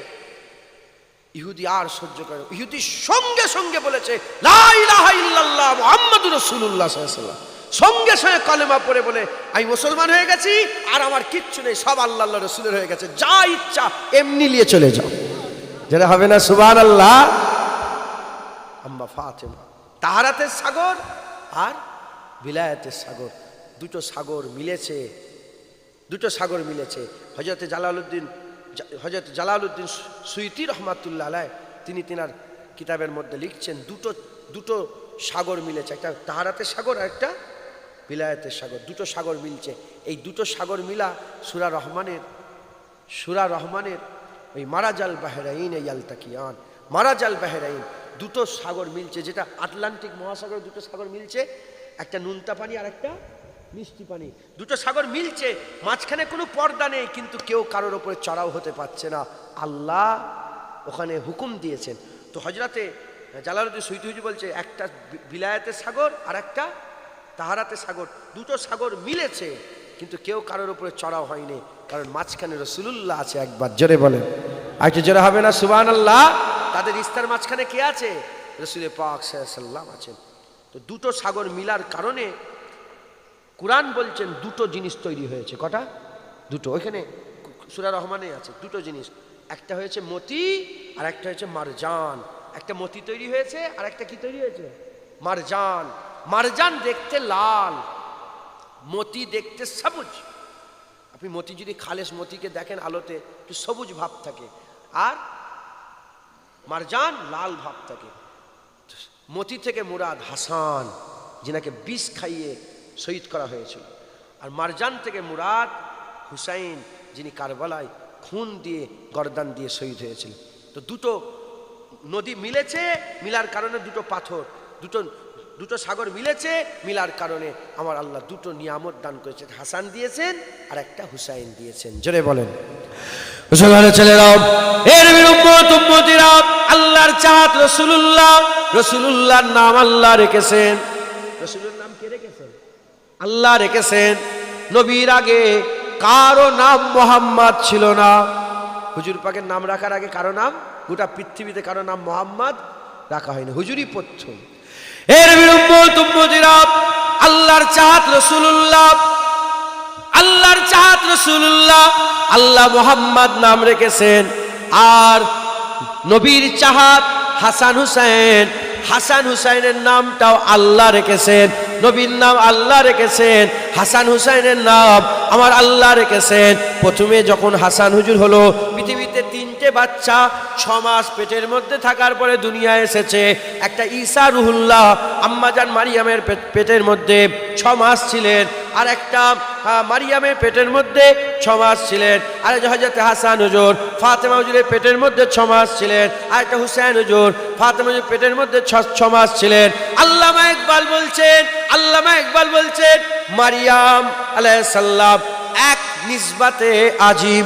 ইহুদি আর সহ্য করে, ইহুদি সঙ্গে সঙ্গে বলেছে লা ইলাহা ইল্লাল্লাহ মুহাম্মাদুর রাসূলুল্লাহ সাল্লাল্লাহু আলাইহি ওয়াসাল্লাম। সঙ্গে সঙ্গে কালেমা পড়ে বলে আমি মুসলমান হয়ে গেছি, আর আমার কিচ্ছু নেই, সব আল্লাহ আল্লাহ রসুলের হয়ে গেছে, যা ইচ্ছা এমনি নিয়ে চলে যাও। যেটা হবে না সুবহানাল্লাহ। আম্মা ফাতেমা তাহারাতের সাগর আর বিলায়াতের সাগর, দুটো সাগর মিলেছে, দুটো সাগর মিলেছে। হযরত জালালউদ্দিন সুয়ুতী রহমাতুল্লাহ আলাইহি তিনি তিনার কিতাবের মধ্যে লিখছেন দুটো সাগর মিলেছে, একটা তাহারাতের সাগর আর একটা বিলায়াতের সাগর, দুটো সাগর মিলছে। এই দুটো সাগর মিলা সূরা রহমানের ওই মারাজাল বাহরাইন ইয়ালতাকিয়ান, মারাজাল বাহরাইন, দুটো সাগর মিলছে, যেটা আটলান্টিক মহাসাগরে দুটো সাগর মিলছে, একটা নুনতা পানি আর একটা মিষ্টি পানি, দুটো সাগর মিলছে, মাঝখানে কোনো পর্দা নেই, কিন্তু কেউ কারোর ওপরে চড়াও হতে পারছে না, আল্লাহ ওখানে হুকুম দিয়েছেন। তো হযরতে জালালউদ্দিন সুয়ুতী হুজুর বলছে একটা বিলায়াতের সাগর আর একটা তাহারাতের সাগর, দুটো সাগর মিলেছে, কিন্তু কেউ কারোর উপরে চড়াও হয়নি, কারণ মাঝখানে রাসূলুল্লাহ আছে। একবার জোরে বলেন, আরেকটু জোরে হবে না সুবহানাল্লাহ। তাদের ইস্তার মাঝখানে কে আছে? রাসূল পাক সাল্লাল্লাহু আলাইহি ওয়াসাল্লাম আছেন। তো দুটো সাগর মিলার কারণে কুরআন বলছেন দুটো জিনিস তৈরি হয়েছে। কটা? দুটো। ওইখানে সূরা রহমানে আছে দুটো জিনিস, একটা হয়েছে মতি আর একটা হয়েছে মারজান। একটা মতি তৈরি হয়েছে আর একটা কি তৈরি হয়েছে? মারজান। মারজান দেখতে লাল, মতি দেখতে সবুজ। আপনি মতি যদি খালেস মতিকে দেখেন আলোতে একটু সবুজ ভাব থাকে, আর মারজান লাল ভাব থাকে। মতি থেকে মুরাদ হাসান, যিনাকে বিষ খাইয়ে শহীদ করা হয়েছিল, আর মারজান থেকে মুরাদ হুসাইন, যিনি কারবালায় খুন দিয়ে গর্দান দিয়ে শহীদ হয়েছিল। তো দুটো নদী মিলেছে, মিলার কারণে দুটো পাথর, দুটো সাগর মিলেছে, মিলার কারণে আমার আল্লাহ দুটো নিয়ামত দান করেছেন, হাসান দিয়েছেন আর একটা হুসাইন দিয়েছেন। জোরে বলেন মুসলমানের ছেলেরাও, এর উম্মতিরা, আল্লাহর চাহাত রাসূলুল্লাহ, রাসূলুল্লাহর নাম আল্লাহ রেখেছেন। রাসূলের নাম কে রেখেছেন? আল্লাহ রেখেছেন। নবীর আগে কারো নাম মুহাম্মদ ছিল না। হুজুর পাকের নাম রাখার আগে কারো নাম, গোটা পৃথিবীতে কারো নাম মুহাম্মদ রাখা হয়নি, হুজুরই প্রথম। এর উম্মতিরা, আল্লাহর চাহাত রাসূলুল্লাহ, আল্লাহর চাহাত রাসূলুল্লাহ, আল্লাহ মুহাম্মদ নাম রেখেছেন। আর নবীর চাহাত হাসান হুসাইন, হাসান হুসাইনের নামটাও আল্লাহ রেখেছেন। নবীর নাম আল্লাহ রেখেছেন, হাসান হুসাইনের নাম আমার আল্লাহ রেখেছেন। প্রথমে যখন হাসান হুজুর হলো, পৃথিবীতে 3টে বাচ্চা 6 মাস পেটের মধ্যে থাকার পরে দুনিয়ায় এসেছে। একটা ঈসা রুহুল্লাহ আম্মাজান মারিয়ামের পেটের মধ্যে 6 মাস ছিলেন, আর একটা মারিয়ামের পেটের মধ্যে 6 মাস ছিলেন, আর হযরত হাসান হুজুর ফাতেমা হুজুরের পেটের মধ্যে 6 মাস ছিলেন, আর একটা হুসাইন হুজুর ফাতেমা হুজুরের পেটের মধ্যে 6 মাস ছিলেন। আল্লামা ইকবাল বলছেন মারিয়াম আলাইহিস সালাম এক নিসবাতে আজিম,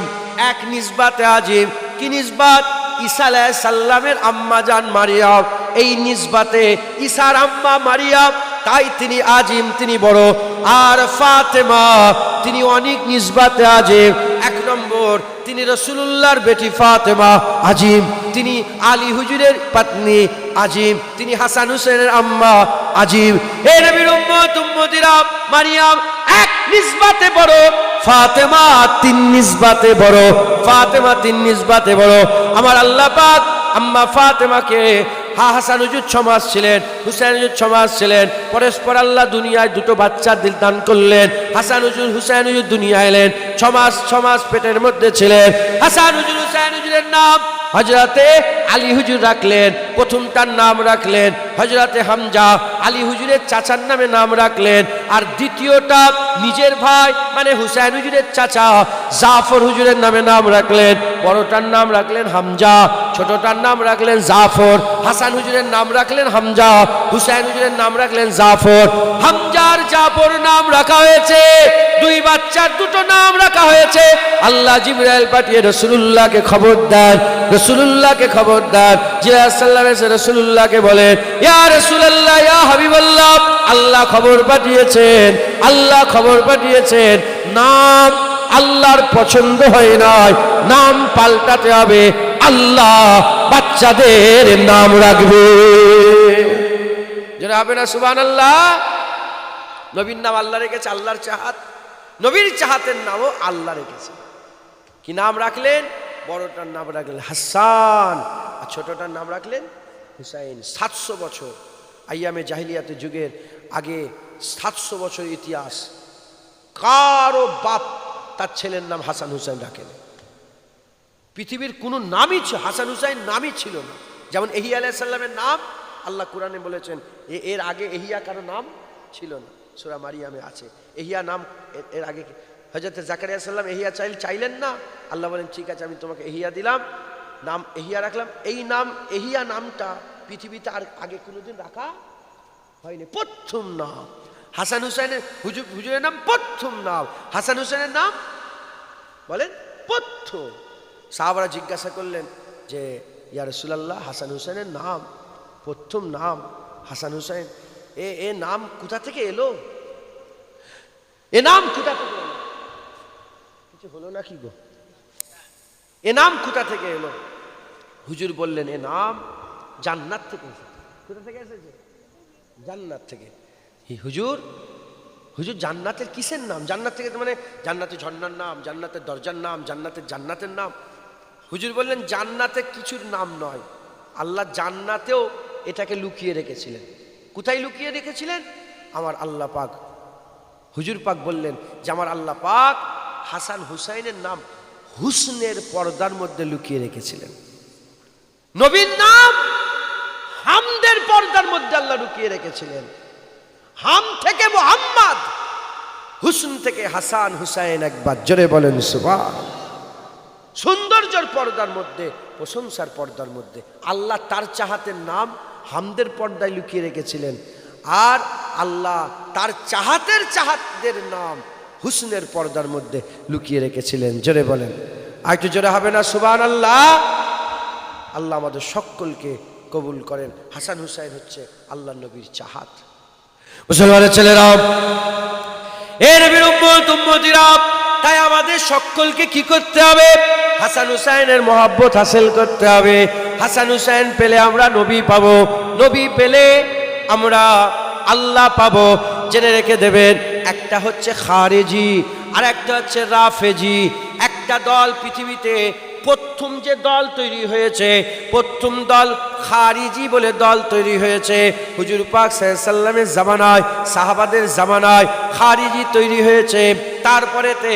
এক নিসবাতে আজিম। কি নিসবাত? ঈসা আলাইহিস সালামের আম্মা জান মারিয়াম, এই নিসবাতে ঈসার আম্মা মারিয়াম, তাই তিনি আজিম, তিনি বড়। আর ফাতেমা তিনি অনেক নিসবাতে আজিম। 1 নম্বর, তিনি রাসূলুল্লাহর বেটি ফাতেমা আজিম, তিনি আলী হুজুরের পত্নী আজিম, তিনি হাসান হুসাইনের আম্মা আজিম। হে নবীর উম্মতিরা, মারিয়াম 1 নিসবাতে বড়, ফাতেমা 3 নিসবাতে বড়, ফাতেমা 3 নিসবাতে বড়। আমার আল্লাহ পাক আম্মা ফাতেমাকে হাসান হুজুর 6 মাস ছিলেন, হুসাইন হুজুর 6 মাস ছিলেন। পরস্পর আল্লাহ দুনিয়ায় দুটো বাচ্চা দান করলেন। হাসান হুজুর হুসাইন হুজুর দুনিয়ায় এলেন, 6 মাস পেটের মধ্যে ছিলেন। হাসান হুজুর হুসাইন হুজুরের নাম হযরতে আলী হুজুর রাখলেন, প্রথমটার নাম রাখলেন হযরতে হামজা, আলী হুজুরের চাচার নামে নাম রাখলেন। আর দ্বিতীয়টা নিজের ভাই মানে হুসাইন হুজুরের চাচা জাফর হুজুরের নামে নাম রাখলেন। বড়টার নাম রাখলেন হামজা, ছোটটার নাম রাখলেন জাফর। হাসান হুজুরের নাম রাখলেন হামজা, হুসাইন হুজুরের নাম রাখলেন জাফর। হামজার জাফর নাম রাখা হয়েছে, দুই বাচ্চার দুটো নাম রাখা হয়েছে। আল্লাহ জিবরাইল পাঠিয়ে রাসূলুল্লাহকে খবর দেন, রাসূলুল্লাহকে খবর দেন। জিবরাইল সাল্লাল্লাহু আলাইহি ওয়াসাল্লাম রাসূলুল্লাহকে বলেন, ইয়া রাসূলুল্লাহ, ইয়া হাবিবাল্লাহ, আল্লাহ খবর পাঠিয়েছেন, আল্লাহ খবর পাঠিয়েছেন। নাম আল্লাহর পছন্দ হয় নাই, নাম পাল্টাতে হবে, আল্লাহ বাচ্চাদের নাম রাখবে। যারা হবে না সুবহানাল্লাহ। নবীর নাম আল্লাহ রেখেছে, আল্লাহর চাহাত, নবীর চাহাতের নামও আল্লাহ রেখেছে। কি নাম রাখলেন? বড়টার নাম রাখলেন হাসান, আর ছোটটার নাম রাখলেন হুসাইন। 700 বছর আইয়ামে জাহিলিয়াতের যুগের আগে, 700 বছর ইতিহাস, কারো বাপ তার ছেলের নাম হাসান হুসাইন রাখেন। পৃথিবীর কোনো নামই হাসান হুসাইন নামই ছিল না। যেমন এহিয়া আলাইহিস সালামের নাম আল্লাহ কোরআনে বলেছেন, এর আগে এহিয়া কারো নাম ছিল না, সূরা মারিয়ামে আছে এহিয়া নাম। এর আগে হযরত জাকারিয়া সাল্লাম এহিয়া চাইলেন না, আল্লাহ বলেন ঠিক আছে আমি তোমাকে এহিয়া দিলাম, নাম এহিয়া রাখলাম। এই নাম এহিয়া নামটা পৃথিবীতে আর আগে কোনোদিন রাখা হয়নি, প্রথম নাম। হাসান হুসাইনের হুজুরের নাম প্রথম নাম, হাসান হুসাইনের নাম বলেন প্রথম। সাহাবারা জিজ্ঞাসা করলেন যে ইয়া রাসূলুল্লাহ, হাসান হুসাইনের নাম প্রথম নাম হাসান হুসাইন, এ নাম কোথা থেকে এলো? এ নাম কোথা থেকে এলো? কিছু হলো না কি গো? এ নাম কোথা থেকে এলো? হুজুর বললেন এ নাম জান্নাত থেকে এসেছে। কোথা থেকে এসেছে? জান্নাত থেকে। হুজুর জান্নাতের কিসের নাম? জান্নাত থেকে মানে জান্নাতের ঝর্ণার নাম, জান্নাতের দরজার নাম, জান্নাতের নাম। হুজুর বললেন জান্নাতে কিছুর নাম নয়, আল্লাহ জান্নাতেও এটাকে লুকিয়ে রেখেছিলেন। কোথায় লুকিয়ে রেখেছিলেন? আমার আল্লাহ পাক, হুজুর পাক বললেন যে আমার আল্লাহ পাক হাসান হুসাইনের নাম হুসনের পর্দার মধ্যে লুকিয়ে রেখেছিলেন। নবীর নাম হামদের পর্দার মধ্যে আল্লাহ লুকিয়ে রেখেছিলেন। হাম থেকে মুহাম্মদ, হুসন থেকে হাসান হুসাইন। একবার জোরে বলেন সুবহান। সৌন্দর্যের পর্দার মধ্যে, প্রশংসার পর্দার মধ্যে আল্লাহ তার চাহাতের নাম হামদের পর্দায় লুকিয়ে রেখেছিলেন, আর আল্লাহ তার চাহাতদের নাম হুসনের পর্দার মধ্যে লুকিয়ে রেখেছিলেন। জোরে বলেন, আর একটু জোরে হবে না সুবহানাল্লাহ। আল্লাহ আমাদের সকলকে কবুল করেন। হাসান হুসাইন হচ্ছে আল্লাহ নবীর চাহাত। মুসলমানের ছেলেরা, এ নবীর উম্মতিরা, তাই আমাদের সকলকে কি করতে হবে? হাসান হুসাইনের মহব্বত হাসিল করতে হবে। হাসান হুসাইন পেলে আমরা নবী পাবো, নবী পেলে আমরা আল্লাহ পাবো। জেনে রেখে দেবেন, একটা হচ্ছে খারেজি আর একটা হচ্ছে রাফেজি। একটা দল পৃথিবীতে প্রথম যে দল তৈরি হয়েছে, প্রথম দল খারিজি বলে দল তৈরি হয়েছে। হুজুর পাক সাল্লাল্লাহু আলাইহি ওয়াসাল্লামের জামানায়, সাহাবাদের জামানায় খারিজি তৈরি হয়েছে, তারপরেতে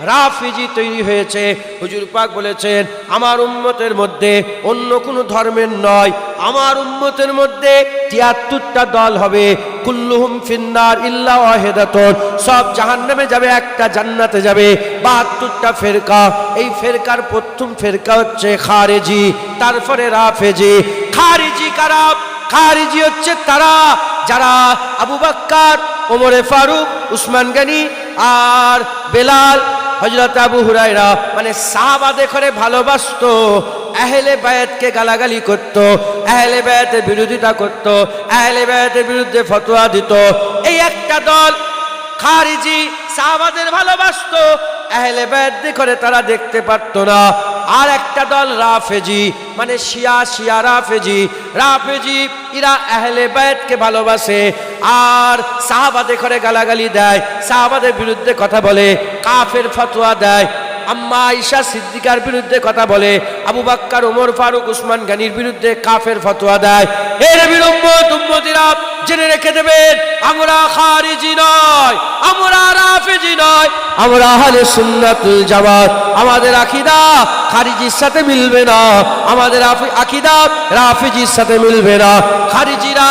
রাফিজি তৈরি হয়েছে। হুজুর পাক বলেছেন আমার উম্মতের মধ্যে অন্য কোনো ধর্মের নয়, আমার উম্মতের মধ্যে ৭৩টা দল হবে। কুল্লুহুম ফিন্নার ইল্লা ওয়াহিদাতুন, সব জাহান্নামে যাবে, একটা জান্নাতে যাবে। ৭২টা ফেরকা, এই ফেরকার প্রথম ফেরকা হচ্ছে খারেজি, তারপরে রাফেজি। খারিজি কারা? খারিজি হচ্ছে তারা যারা আবু বকর, ওমরে ফারুক, উসমান গনি আর বেলাল, হযরত আবু হুরায়রা মানে সাহাবাদের করে ভালোবাসতো, আহলে বায়াতকে গালাগালি করত, আহলে বায়াতের বিরোধিতা করত, আহলে বায়াতের বিরুদ্ধে ফতোয়া দিত। এই একটা দল খারিজি, সাহাবাদের ভালোবাসতো, আহলে বায়াত করে তারা দেখতে পারত না। আর একটা দল রাফেজি মানে শিয়া রাফেজি। রাফেজি এরা আহলে বায়াতকে ভালোবাসে আর সাহাবাদের করে গালাগালি দেয়, সাহাবাদের বিরুদ্ধে কথা বলে, কাফের ফতোয়া দেয়। আম্মা আয়েশা সিদ্দিকার বিরুদ্ধে কথা বলে, আবু বকর, ওমর ফারুক, উসমান গনির বিরুদ্ধে কাফের ফতোয়া দেয়। হে নবীর উম্মতিরা জেনে রেখে দেবেন, আমরা খারিজি নয়, আমরা রাফিজি নয়, আমরা আহলে সুন্নাতুল জামাত। আমাদের আকীদা খারিজির সাথে মিলবে না, আমাদের আকীদা রাফিজির সাথে মিলবে না। খারিজিরা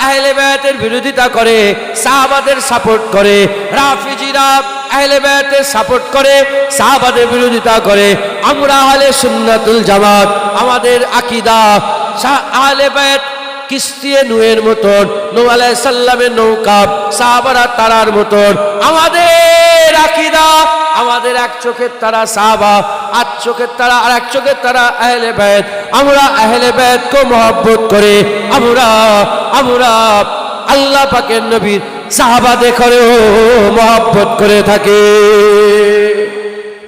আহলে বায়াতের বিরোধিতা করে, সাহাবাদের সাপোর্ট করে, রাফিজিরা আহলে বায়াতের সাপোর্ট করে, সাহাবাদের বিরোধিতা করে। আমরা আহলে সুন্নাতুল জামাত, আমাদের আকীদা আহলে বায়াত কিস্তিয়ে নূহের মতন, নূহ আলাইহিস সালামের নৌকা, সাহাবারা তারার মতন। আমাদের আকীদা, আমাদের এক চোখের তারা সাহাবা, আর চোখের তারা আর এক চোখের তারা আহলে বায়াত। আমরা আহলে বায়াতকে মহব্বত করে, আমরা আল্লাহ পাকের নবীর সাহাবাদের করেও মহব্বত করে থাকে।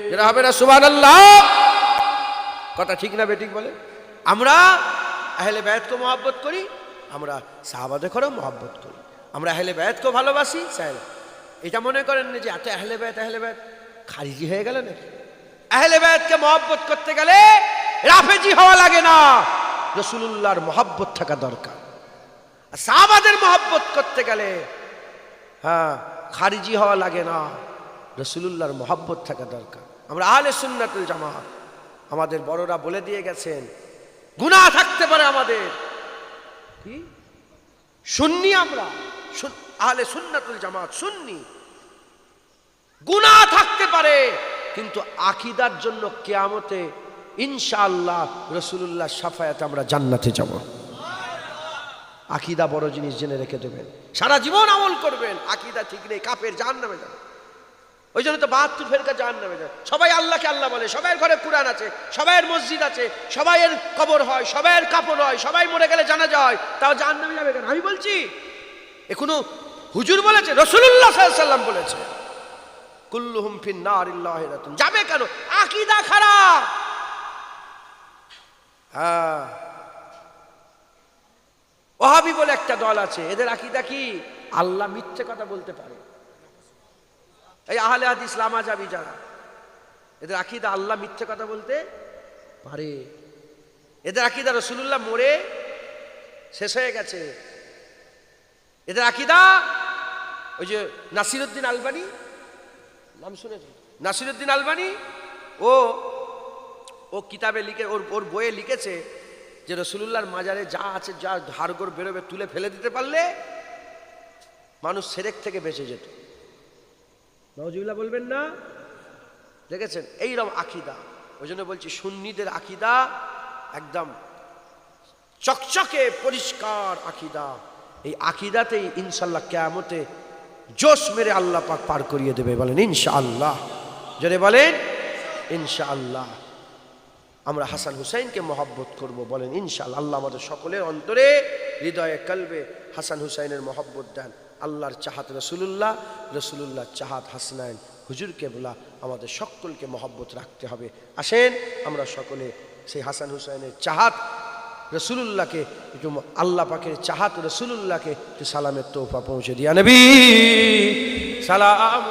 যেটা হবে না সুবহানাল্লাহ, কথা ঠিক না বেঠিক বলে? আমরা আহলে বায়াতকে মহব্বত করি, আমরা সাহাবাদের করেও মহব্বত করি, আমরা আহলে বায়াতকেও ভালোবাসি। স্যার এটা মনে করেন না যে এত আহলে বায়াত খারিজি হয়ে গেল নাকি? আহলে বায়াতকে মহব্বত করতে গেলে রাফেজি হওয়া লাগে না, রাসূলুল্লাহর মহব্বত থাকা দরকার। আর সাহাবাদের মহব্বত করতে গেলে খারিজি হওয়া লাগে না, রাসূলুল্লাহর মহব্বত থাকা দরকার। আমরা আহলে সুন্নাতুল জামাত, আমাদের বড়রা বলে দিয়ে গেছেন, গুনাহ থাকতে পারে আমাদের, কি সুন্নি, আমরা আহলে সুন্নাতুল জামাত সুন্নি, গুনাহ থাকতে পারে, কিন্তু আকীদার জন্য কিয়ামতে ইনশাআল্লাহ রাসূলুল্লাহ শাফায়াতে আমরা জান্নাতে যাব। আকীদা বড় জিনিস, জেনে রেখে দেবেন, সারা জীবন আমল করবেন। আকীদা ঠিক নেই, কাফের জাহান্নামে যাবে। ওই জন্য তো 72 ফেরকা জাহান্নামে যায়। সবাই আল্লাহকে আল্লাহ বলে, সবাই ঘরে কুরআন আছে, সবাইয়ের মসজিদ আছে, সবাইয়ের কবর হয়, সবাইয়ের কাফন হয়, সবাই মরে গেলে জানাজা হয়, তাও জাহান্নামে যাবে কেন? আমি বলছি, এ কোনো হুজুর বলেছে? রাসূলুল্লাহ সাল্লাল্লাহু আলাইহি ওয়াসাল্লাম বলেছে, কুল্লুহুম ফিন নার ইল্লা ওয়াহিদাতুন। যাবে কেন? আকীদা খারাপ। ওয়াহাবি বলে একটা দল আছে, এদের আকীদা কি? আল্লাহ মিথ্যে কথা বলতে পারে। এই আহলে হাদিস লামাযাবি যারা, এদের আকীদা আল্লাহ মিথ্যে কথা বলতে পারে। এদের আকীদা রাসূলুল্লাহ মরে শেষ হয়ে গেছে। এদের আকীদা ওই যে নাসিরউদ্দিন আলবানী, নাম শুনেছেন? নাসিরউদ্দিন আলবানী ও কিতাবে লিখে, ওর বইয়ে লিখেছে যে রাসূলুল্লাহর মাজারে যা আছে, যা হাড়গোড় বেরোবে তুলে ফেলে দিতে পারলে মানুষ শিরক থেকে বেঁচে যেত। নাউজুবিল্লাহ বলবেন না? দেখেছেন এইরকম আকীদা। ওই জন্য বলছি সুন্নিদের আকীদা একদম চকচকে পরিষ্কার আকীদা। এই আকীদাতেই ইনশাআল্লাহ কিয়ামতে জোশ মেরে আল্লাহ পাক পার করিয়ে দেবে। বলেন ইনশাআল্লাহ, জোরে বলেন ইনশাআল্লাহ। আমরা হাসান হুসাইনকে মহব্বত করব, বলেন ইনশাআল্লাহ। আল্লাহ আমাদের সকলের অন্তরে, হৃদয়ে, কলবে হাসান হুসাইনের মহব্বত দেন। আল্লাহর চাহাত রাসূলুল্লাহ, রাসূলুল্লাহর চাহাত হাসনাইন হুজুর কেবলা, আমাদের সকলকে মহব্বত রাখতে হবে। আসেন আমরা সকলে সেই হাসান হুসাইনের চাহাত রাসূলুল্লাহকে একটু, আল্লাহ পাকের চাহাত রাসূলুল্লাহকে একটু সালামের তোহফা পৌঁছে দিয়া। নবী সালাম